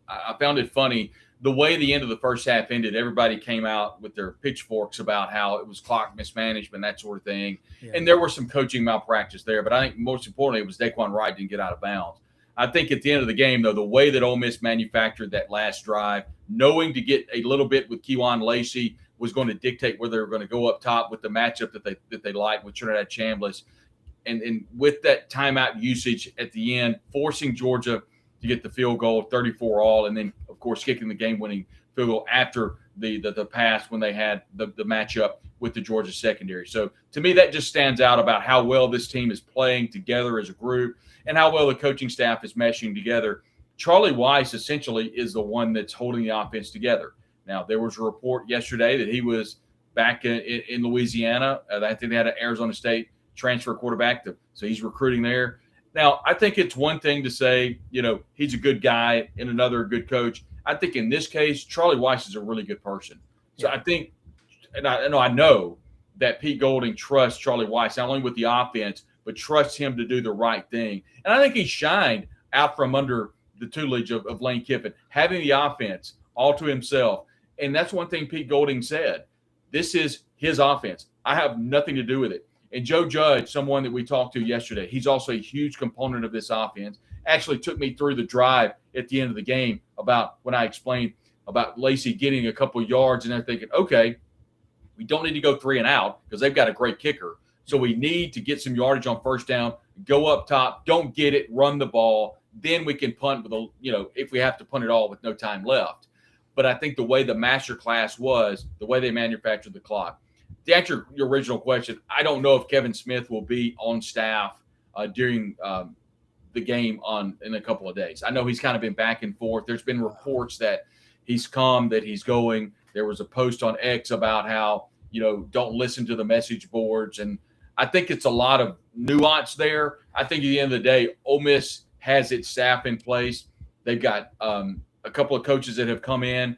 I found it funny the way the end of the first half ended. Everybody came out with their pitchforks about how it was clock mismanagement, that sort of thing. Yeah. And there were some coaching malpractice there, but I think most importantly, it was Daquan Wright didn't get out of bounds. I think at the end of the game, though, the way that Ole Miss manufactured that last drive, knowing to get a little bit with Kejuan Lacey was going to dictate where they were going to go up top with the matchup that they liked with Trinidad Chambliss. And with that timeout usage at the end, forcing Georgia to get the field goal, 34-all, and then, of course, kicking the game-winning field goal after the pass when they had the matchup with the Georgia secondary. So, to me, that just stands out about how well this team is playing together as a group and how well the coaching staff is meshing together. Charlie Weiss essentially is the one that's holding the offense together. Now, there was a report yesterday that he was back in Louisiana. I think they had an Arizona State transfer quarterback, so he's recruiting there. Now, I think it's one thing to say, he's a good guy and another good coach. I think in this case, Charlie Weiss is a really good person. So I think, and I know that Pete Golding trusts Charlie Weiss, not only with the offense, but trusts him to do the right thing. And I think he shined out from under the tutelage of Lane Kiffin, having the offense all to himself. And that's one thing Pete Golding said. This is his offense. I have nothing to do with it. And Joe Judge, someone that we talked to yesterday, he's also a huge component of this offense, actually took me through the drive at the end of the game about when I explained about Lacey getting a couple of yards, and they're thinking, okay, we don't need to go 3 and out because they've got a great kicker. So we need to get some yardage on first down, go up top, don't get it, run the ball. Then we can punt with if we have to punt it all with no time left. But I think the way the master class was, the way they manufactured the clock. To answer your original question, I don't know if Kevin Smith will be on staff during the game in a couple of days. I know he's kind of been back and forth. There's been reports that he's come, that he's going. There was a post on X about how, don't listen to the message boards. And I think it's a lot of nuance there. I think at the end of the day, Ole Miss has its staff in place. They've got a couple of coaches that have come in,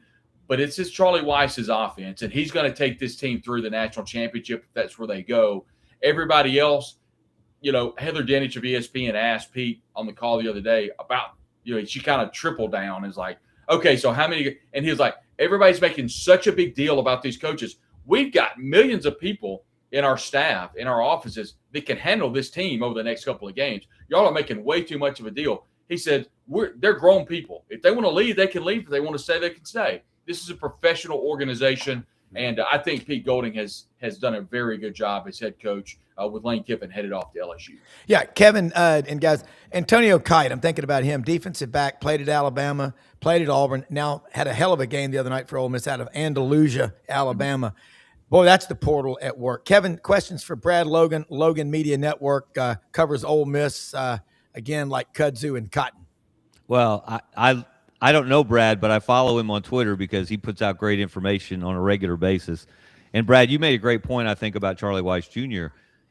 but it's just Charlie Weiss's offense, and he's going to take this team through the national championship if that's where they go. Everybody else, Heather Dinich of ESPN asked Pete on the call the other day about, she kind of tripled down and is like, okay, so how many? And he was like, everybody's making such a big deal about these coaches. We've got millions of people in our staff, in our offices, that can handle this team over the next couple of games. Y'all are making way too much of a deal. He said, they're grown people. If they want to leave, they can leave. If they want to stay, they can stay. This is a professional organization, and I think Pete Golding has done a very good job as head coach with Lane Kiffin headed off to LSU. Yeah, Kevin and guys, Antonio Kite, I'm thinking about him, defensive back, played at Alabama, played at Auburn, now had a hell of a game the other night for Ole Miss out of Andalusia, Alabama. Boy, that's the portal at work. Kevin, questions for Brad Logan, Logan Media Network, covers Ole Miss, again, like kudzu and cotton. Well, I don't know Brad, but I follow him on Twitter because he puts out great information on a regular basis. And, Brad, you made a great point, I think, about Charlie Weiss Jr.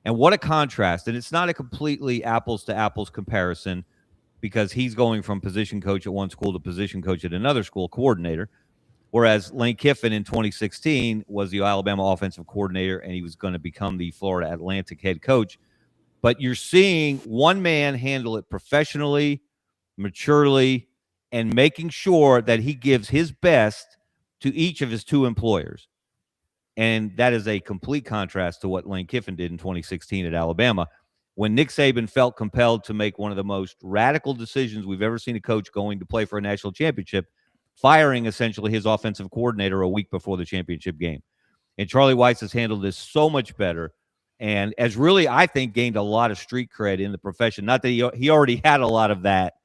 And what a contrast. And it's not a completely apples-to-apples comparison because he's going from position coach at one school to position coach at another school, coordinator, whereas Lane Kiffin in 2016 was the Alabama offensive coordinator, and he was going to become the Florida Atlantic head coach. But you're seeing one man handle it professionally, maturely, and making sure that he gives his best to each of his two employers. And that is a complete contrast to what Lane Kiffin did in 2016 at Alabama, when Nick Saban felt compelled to make one of the most radical decisions we've ever seen a coach going to play for a national championship, firing essentially his offensive coordinator a week before the championship game. And Charlie Weiss has handled this so much better. and has really, I think, gained a lot of street cred in the profession. Not that he already had a lot of that,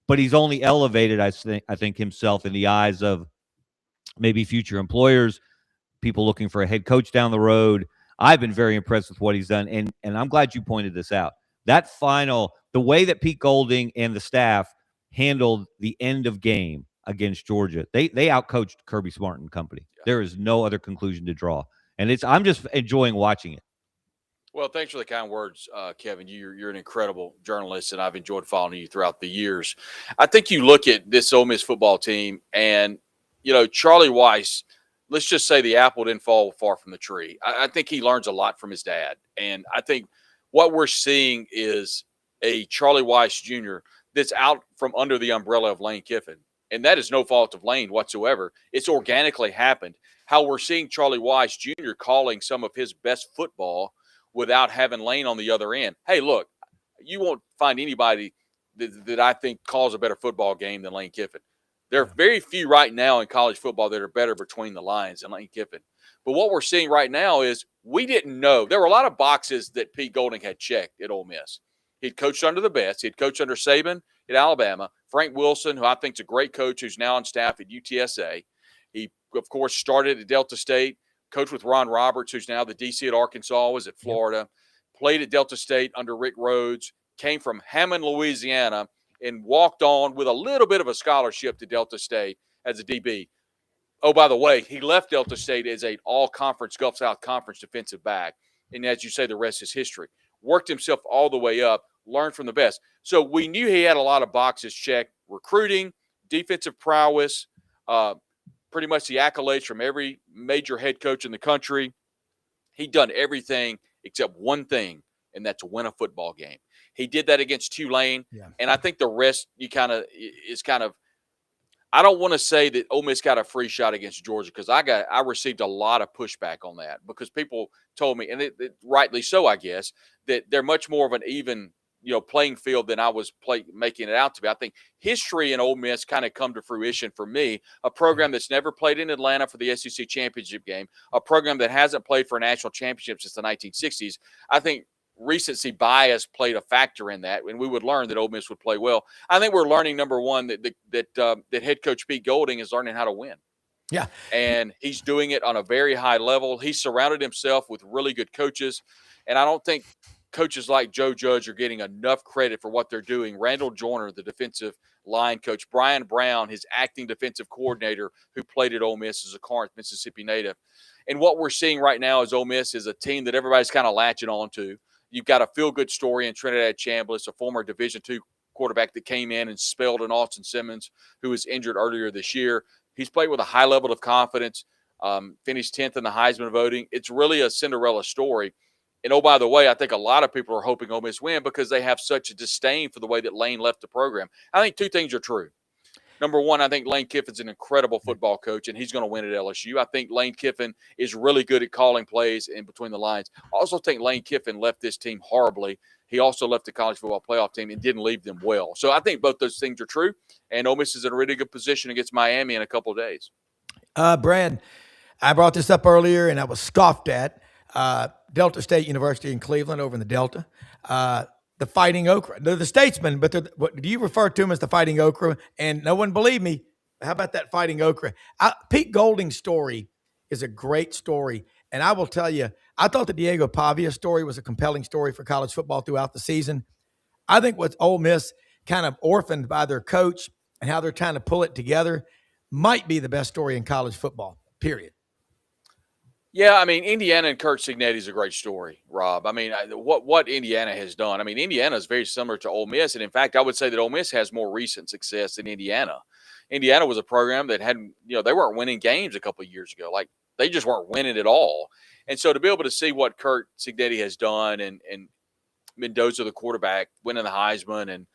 but he's only elevated, I think himself in the eyes of maybe future employers, people looking for a head coach down the road. I've been very impressed with what he's done, and I'm glad you pointed this out. That the way that Pete Golding and the staff handled the end of game against Georgia, they outcoached Kirby Smart and company. There is no other conclusion to draw, and I'm just enjoying watching it. Well, thanks for the kind words, Kevin. You're an incredible journalist, and I've enjoyed following you throughout the years. I think you look at this Ole Miss football team, and Charlie Weis. Let's just say the apple didn't fall far from the tree. I think he learns a lot from his dad, and I think what we're seeing is a Charlie Weis Jr. that's out from under the umbrella of Lane Kiffin, and that is no fault of Lane whatsoever. It's organically happened. How we're seeing Charlie Weis Jr. calling some of his best football without having Lane on the other end. Hey, look, you won't find anybody that I think calls a better football game than Lane Kiffin. There are very few right now in college football that are better between the lines than Lane Kiffin. But what we're seeing right now is we didn't know. There were a lot of boxes that Pete Golding had checked at Ole Miss. He'd coached under the best. He'd coached under Saban at Alabama. Frank Wilson, who I think is a great coach, who's now on staff at UTSA. He, of course, started at Delta State, coached with Ron Roberts, who's now the DC at Arkansas, was at Florida, played at Delta State under Rick Rhodes, came from Hammond, Louisiana, and walked on with a little bit of a scholarship to Delta State as a DB. Oh, by the way, he left Delta State as an all-conference, Gulf South Conference defensive back. And as you say, the rest is history. Worked himself all the way up, learned from the best. So we knew he had a lot of boxes checked: recruiting, defensive prowess, pretty much the accolades from every major head coach in the country. He'd done everything except one thing, and that's win a football game. He did that against Tulane, and I think the rest I don't want to say that Ole Miss got a free shot against Georgia, because I received a lot of pushback on that, because people told me, and it rightly so, I guess, that they're much more of an even playing field than I was making it out to be. I think history in Ole Miss kind of come to fruition for me. A program that's never played in Atlanta for the SEC championship game, a program that hasn't played for a national championship since the 1960s. I think recency bias played a factor in that, and we would learn that Ole Miss would play well. I think we're learning, number one, that head coach Pete Golding is learning how to win. Yeah. And he's doing it on a very high level. He's surrounded himself with really good coaches, and I don't think coaches like Joe Judge are getting enough credit for what they're doing. Randall Joyner, the defensive line coach, Brian Browne, his acting defensive coordinator, who played at Ole Miss, as a Corinth, Mississippi native. And what we're seeing right now is Ole Miss is a team that everybody's kind of latching on to. You've got a feel-good story in Trinidad Chambliss, a former Division II quarterback that came in and spelled an Austin Simmons, who was injured earlier this year. He's played with a high level of confidence, finished 10th in the Heisman voting. It's really a Cinderella story. And, oh, by the way, I think a lot of people are hoping Ole Miss win because they have such a disdain for the way that Lane left the program. I think two things are true. Number one, I think Lane Kiffin's an incredible football coach, and he's going to win at LSU. I think Lane Kiffin is really good at calling plays in between the lines. I also think Lane Kiffin left this team horribly. He also left the college football playoff team and didn't leave them well. So I think both those things are true, and Ole Miss is in a really good position against Miami in a couple of days. Brad, I brought this up earlier, and I was scoffed at. Delta State University in Cleveland, over in the Delta. The Fighting Okra. They're the Statesmen, but what do you refer to them as the Fighting Okra? And no one believed me. How about that Fighting Okra? Pete Golding's story is a great story. And I will tell you, I thought the Diego Pavia story was a compelling story for college football throughout the season. I think what's Ole Miss kind of orphaned by their coach and how they're trying to pull it together might be the best story in college football, period. Yeah, I mean, Indiana and Kurt Cignetti is a great story, Rob. I mean, what Indiana has done. I mean, Indiana is very similar to Ole Miss. And, in fact, I would say that Ole Miss has more recent success than Indiana. Indiana was a program that hadn't, they weren't winning games a couple of years ago. Like, they just weren't winning at all. And so to be able to see what Kurt Cignetti has done and Mendoza, the quarterback, winning the Heisman, and,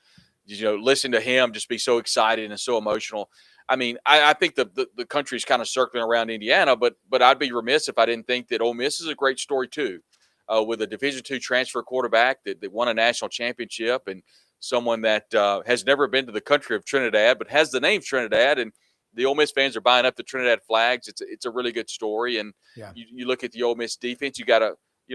listen to him just be so excited and so emotional. I mean, I think the country's kind of circling around Indiana, but I'd be remiss if I didn't think that Ole Miss is a great story too, with a Division II transfer quarterback that won a national championship, and someone that has never been to the country of Trinidad but has the name Trinidad, and the Ole Miss fans are buying up the Trinidad flags. It's a really good story, and you look at the Ole Miss defense. You got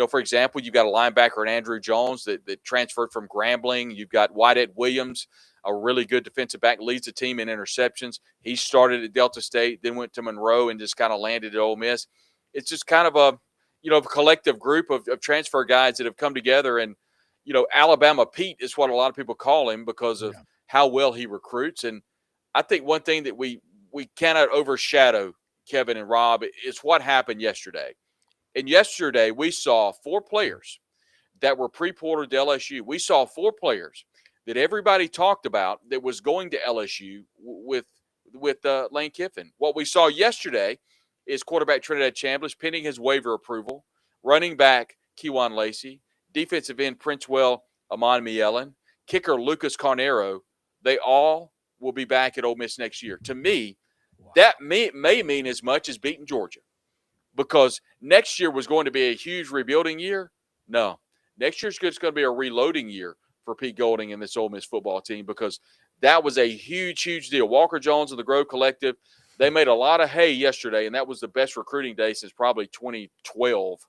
for example, you've got a linebacker in Andrew Jones that transferred from Grambling. You've got Wyatt Williams, a really good defensive back, leads the team in interceptions. He started at Delta State, then went to Monroe and just kind of landed at Ole Miss. It's just kind of a collective group of transfer guys that have come together. And, Alabama Pete is what a lot of people call him because of how well he recruits. And I think one thing that we cannot overshadow, Kevin and Rob, is what happened yesterday. And yesterday we saw 4 players that were pre-ported to LSU. We saw 4 players that everybody talked about that was going to LSU with Lane Kiffin. What we saw yesterday is quarterback Trinidad Chambliss pending his waiver approval, running back Kewan Lacey, defensive end Princewell Amon Mielen, kicker Lucas Carnero. They all will be back at Ole Miss next year. To me, that may mean as much as beating Georgia, because next year was going to be a huge rebuilding year. No, next year's just going to be a reloading year for Pete Golding and this Ole Miss football team, because that was a huge, huge deal. Walker Jones of the Grove Collective, they made a lot of hay yesterday, and that was the best recruiting day since probably 2012,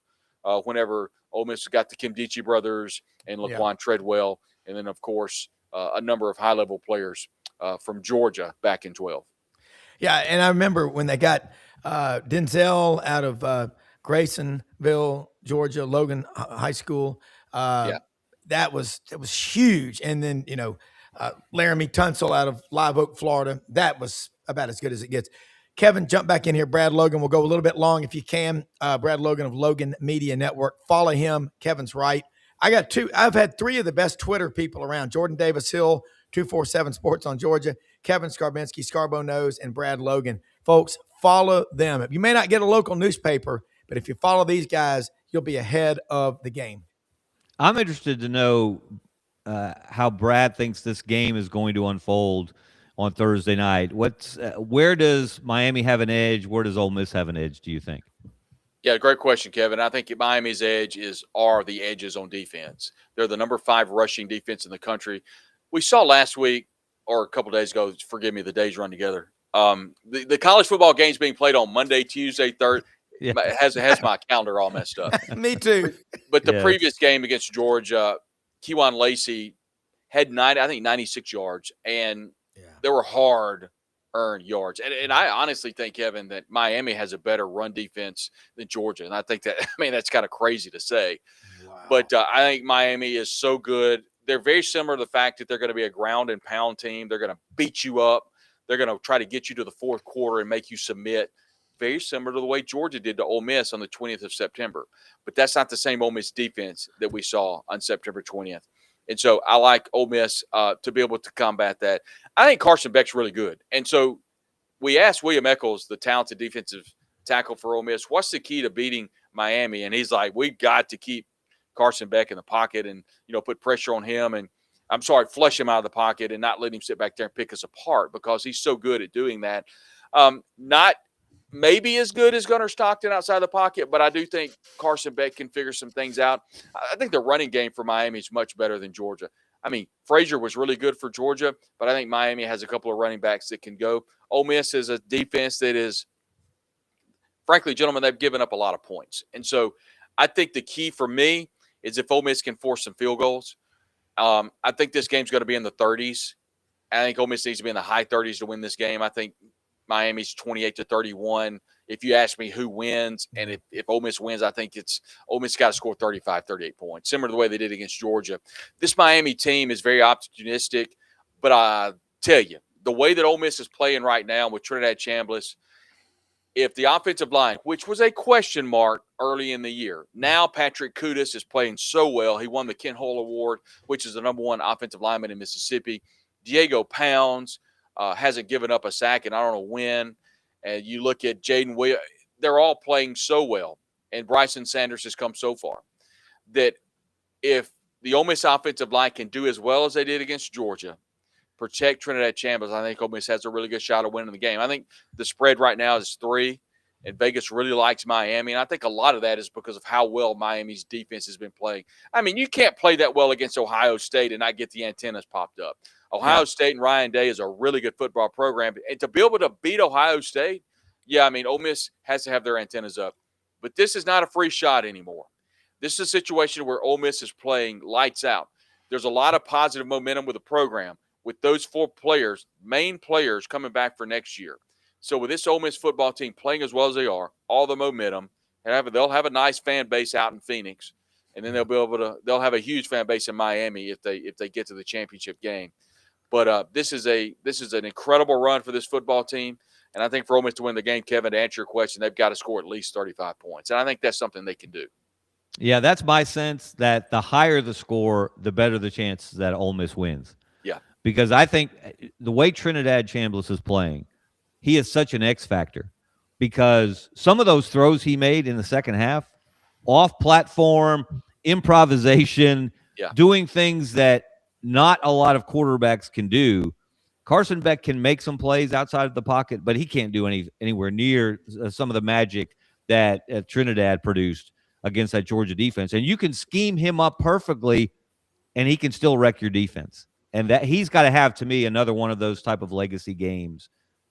whenever Ole Miss got the Kimdichie brothers and Laquan Treadwell, and then, of course, a number of high-level players from Georgia back in 12. Yeah, and I remember when they got Denzel out of Graysonville, Georgia, Logan High School. That was huge. And then, Laramie Tunsil out of Live Oak, Florida. That was about as good as it gets. Kevin, jump back in here. Brad Logan will go a little bit long if you can. Brad Logan of Logan Media Network. Follow him. Kevin's right. I've had 3 of the best Twitter people around. Jordan Davis Hill, 247 Sports on Georgia, Kevin Scarbinsky, Scarbo Knows, and Brad Logan. Folks, follow them. You may not get a local newspaper, but if you follow these guys, you'll be ahead of the game. I'm interested to know how Brad thinks this game is going to unfold on Thursday night. Where does Miami have an edge? Where does Ole Miss have an edge, do you think? Yeah, great question, Kevin. I think Miami's edge are the edges on defense. They're the number 5 rushing defense in the country. We saw last week, or a couple days ago, forgive me, the days run together. The college football games being played on Monday, Tuesday, Thursday. Yeah. has my calendar all messed up. Me too. But the previous game against Georgia, Kewan Lacey had 96 yards, and there were hard-earned yards. And I honestly think, Kevin, that Miami has a better run defense than Georgia. And I think that's kind of crazy to say. Wow. But I think Miami is so good. They're very similar to the fact that they're going to be a ground and pound team. They're going to beat you up. They're going to try to get you to the fourth quarter and make you submit. Very similar to the way Georgia did to Ole Miss on the 20th of September. But that's not the same Ole Miss defense that we saw on September 20th. And so I like Ole Miss to be able to combat that. I think Carson Beck's really good. And so we asked William Eccles, the talented defensive tackle for Ole Miss, what's the key to beating Miami? And he's like, we got to keep Carson Beck in the pocket and, put pressure on him and, flush him out of the pocket and not let him sit back there and pick us apart, because he's so good at doing that. Not maybe as good as Gunnar Stockton outside the pocket, but I do think Carson Beck can figure some things out. I think the running game for Miami is much better than Georgia. I mean, Frazier was really good for Georgia, but I think Miami has a couple of running backs that can go. Ole Miss is a defense that is, frankly, gentlemen, they've given up a lot of points. And so I think the key for me is if Ole Miss can force some field goals. I think this game's going to be in the 30s. I think Ole Miss needs to be in the high 30s to win this game. I think Miami's 28-31. If you ask me who wins, and if Ole Miss wins, I think it's Ole Miss got to score 35, 38 points, similar to the way they did against Georgia. This Miami team is very opportunistic, but I tell you, the way that Ole Miss is playing right now with Trinidad Chambliss, if the offensive line, which was a question mark early in the year, now Patrick Kudus is playing so well. He won the Ken Hole Award, which is the number 1 offensive lineman in Mississippi. Diego Pounds hasn't given up a sack, and I don't know when. And you look at Jaden Williams, they're all playing so well. And Bryson Sanders has come so far that if the Ole Miss offensive line can do as well as they did against Georgia, protect Trinidad Chambliss, I think Ole Miss has a really good shot of winning the game. I think the spread right now is 3, and Vegas really likes Miami. And I think a lot of that is because of how well Miami's defense has been playing. I mean, you can't play that well against Ohio State and not get the antennas popped up. Ohio State and Ryan Day is a really good football program. And to be able to beat Ohio State, Ole Miss has to have their antennas up. But this is not a free shot anymore. This is a situation where Ole Miss is playing lights out. There's a lot of positive momentum with the program, with those 4 players, main players, coming back for next year. So with this Ole Miss football team playing as well as they are, all the momentum, and they'll have a nice fan base out in Phoenix, and then they'll have a huge fan base in Miami if they get to the championship game. But this is an incredible run for this football team, and I think for Ole Miss to win the game, Kevin, to answer your question, they've got to score at least 35 points, and I think that's something they can do. Yeah, that's my sense, that the higher the score, the better the chance that Ole Miss wins. Yeah. Because I think the way Trinidad Chambliss is playing, he is such an X factor, because some of those throws he made in the second half, off platform, improvisation, doing things that not a lot of quarterbacks can do. Carson Beck can make some plays outside of the pocket, but he can't do anywhere near some of the magic that Trinidad produced against that Georgia defense. And you can scheme him up perfectly, and he can still wreck your defense. And that he's got to have, to me, another one of those type of legacy games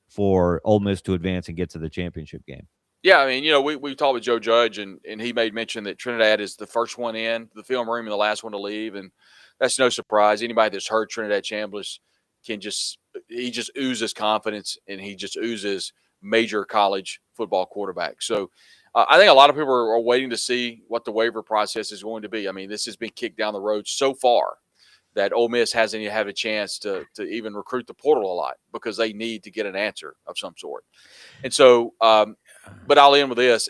for Ole Miss to advance and get to the championship game. Yeah, I mean, we talked with Joe Judge, and he made mention that Trinidad is the first one in the film room and the last one to leave, and that's no surprise. Anybody that's heard Trinidad Chambliss he just oozes confidence, and he just oozes major college football quarterback. So I think a lot of people are waiting to see what the waiver process is going to be. I mean, this has been kicked down the road so far that Ole Miss hasn't even had a chance to even recruit the portal a lot, because they need to get an answer of some sort. And so, but I'll end with this.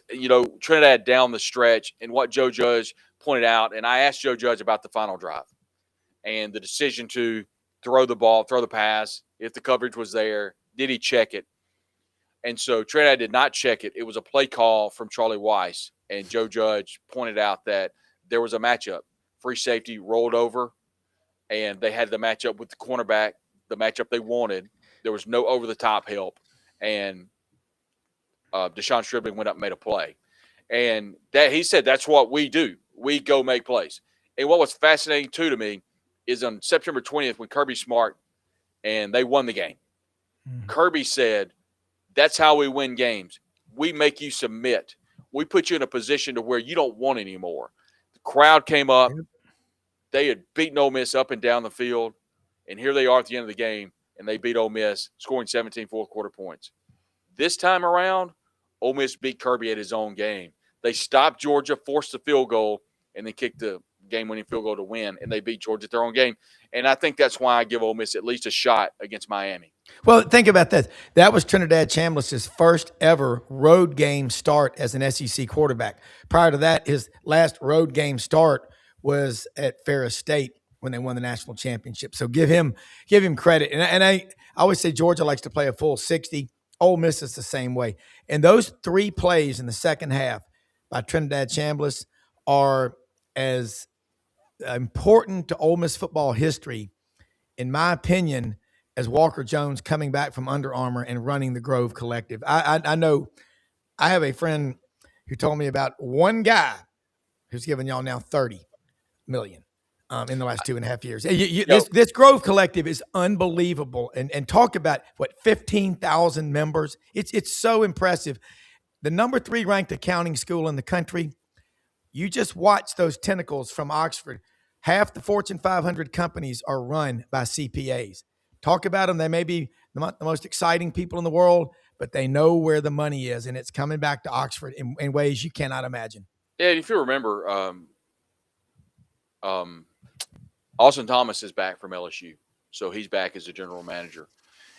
Trinidad down the stretch, and what Joe Judge pointed out, and I asked Joe Judge about the final drive and the decision to throw the ball, throw the pass, if the coverage was there, did he check it? And so Trinidad did not check it. It was a play call from Charlie Weiss, and Joe Judge pointed out that there was a matchup. Free safety rolled over, and they had the matchup with the cornerback, the matchup they wanted. There was no over-the-top help, and Deshaun Stribling went up and made a play. And that he said that's what we do. We go make plays. And what was fascinating, too, to me is on September 20th when Kirby Smart and they won the game, Kirby said, that's how we win games. We make you submit. We put you in a position to where you don't want anymore. The crowd came up. They had beaten Ole Miss up and down the field, and here they are at the end of the game, and they beat Ole Miss, scoring 17 fourth-quarter points. This time around, Ole Miss beat Kirby at his own game. They stopped Georgia, forced the field goal, and then kicked the game-winning field goal to win, and they beat Georgia at their own game. And I think that's why I give Ole Miss at least a shot against Miami. Well, think about this. That was Trinidad Chambliss's first ever road game start as an SEC quarterback. Prior to that, his last road game start was at Ferris State when they won the national championship. So give him credit. And I always say Georgia likes to play a full 60. Ole Miss is the same way. And those 3 plays in the second half by Trinidad Chambliss are as important to Ole Miss football history, in my opinion, as Walker Jones coming back from Under Armour and running the Grove Collective. I know I have a friend who told me about one guy who's given y'all now $30 million in the last 2.5 years. This Grove Collective is unbelievable. And talk about, 15,000 members. It's so impressive. The number 3 ranked accounting school in the country. You just watch those tentacles from Oxford. Half the Fortune 500 companies are run by CPAs. Talk about them. They may be the most exciting people in the world, but they know where the money is, and it's coming back to Oxford in ways you cannot imagine. Yeah, if you remember, Austin Thomas is back from LSU, so he's back as a general manager.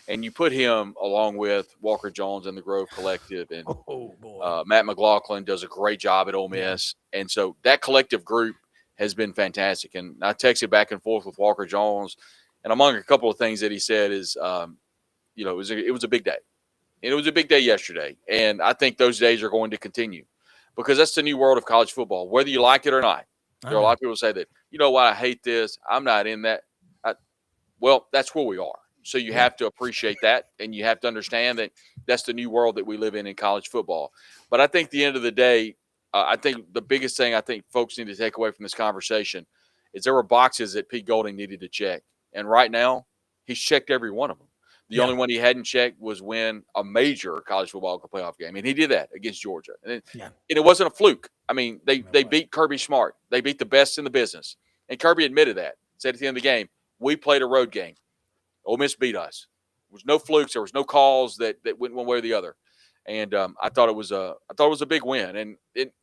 And you put him along with Walker Jones and the Grove Collective, and Matt McLaughlin does a great job at Ole Miss. Yeah. And so that collective group has been fantastic. And I texted back and forth with Walker Jones, and among a couple of things that he said is, it was a big day. And it was a big day yesterday. And I think those days are going to continue, because that's the new world of college football, whether you like it or not. There are a lot of people who say that, you know what, I hate this. I'm not in that. Well, that's where we are. So you have to appreciate that, and you have to understand that that's the new world that we live in college football. But I think at the end of the day, I think the biggest thing I think folks need to take away from this conversation is there were boxes that Pete Golding needed to check. And right now, he's checked every one of them, The only one he hadn't checked was win a major college football playoff game, and he did that against Georgia. And it wasn't a fluke. I mean, they beat Kirby Smart. They beat the best in the business, and Kirby admitted that. Said at the end of the game, we played a road game. Ole Miss beat us. There was no flukes. There was no calls that went one way or the other. And I thought it was a big win. And it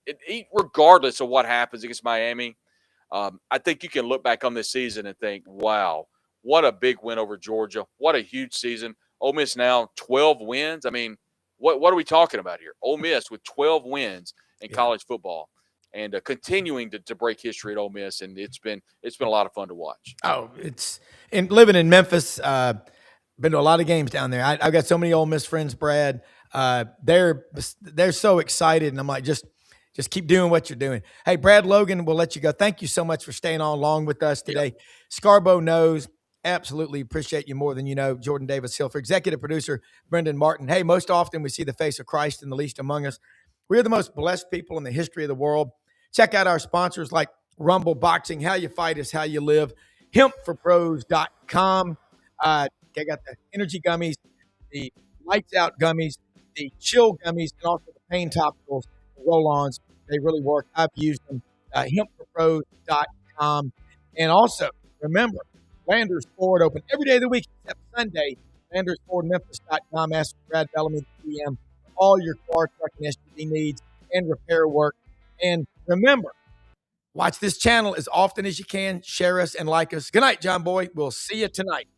regardless of what happens against Miami, I think you can look back on this season and think, wow, what a big win over Georgia. What a huge season. Ole Miss now 12 wins. I mean, what are we talking about here? Ole Miss with 12 wins in college football and continuing to break history at Ole Miss. And it's been a lot of fun to watch. Oh, and living in Memphis, been to a lot of games down there. I've got so many Ole Miss friends, Brad. They're so excited. And I'm like, just keep doing what you're doing. Hey, Brad, Logan, we'll let you go. Thank you so much for staying on long with us today. Scarbo knows. Absolutely appreciate you more than you know. Jordan Davis Hill. For executive producer, Brenden Martin. Hey, most often we see the face of Christ in the least among us. We're the most blessed people in the history of the world. Check out our sponsors like Rumble Boxing. How you fight is how you live. Hempforpros.com. They got the energy gummies, the lights out gummies, the chill gummies, and also the pain topicals, the roll-ons. They really work. I've used them. Hempforpros.com. And also, remember, Landers Ford open every day of the week except Sunday. LandersFordMemphis.com. Ask Brad Bellamy, GM, for all your car, truck, and SUV needs and repair work. And remember, watch this channel as often as you can. Share us and like us. Good night, John Boy. We'll see you tonight.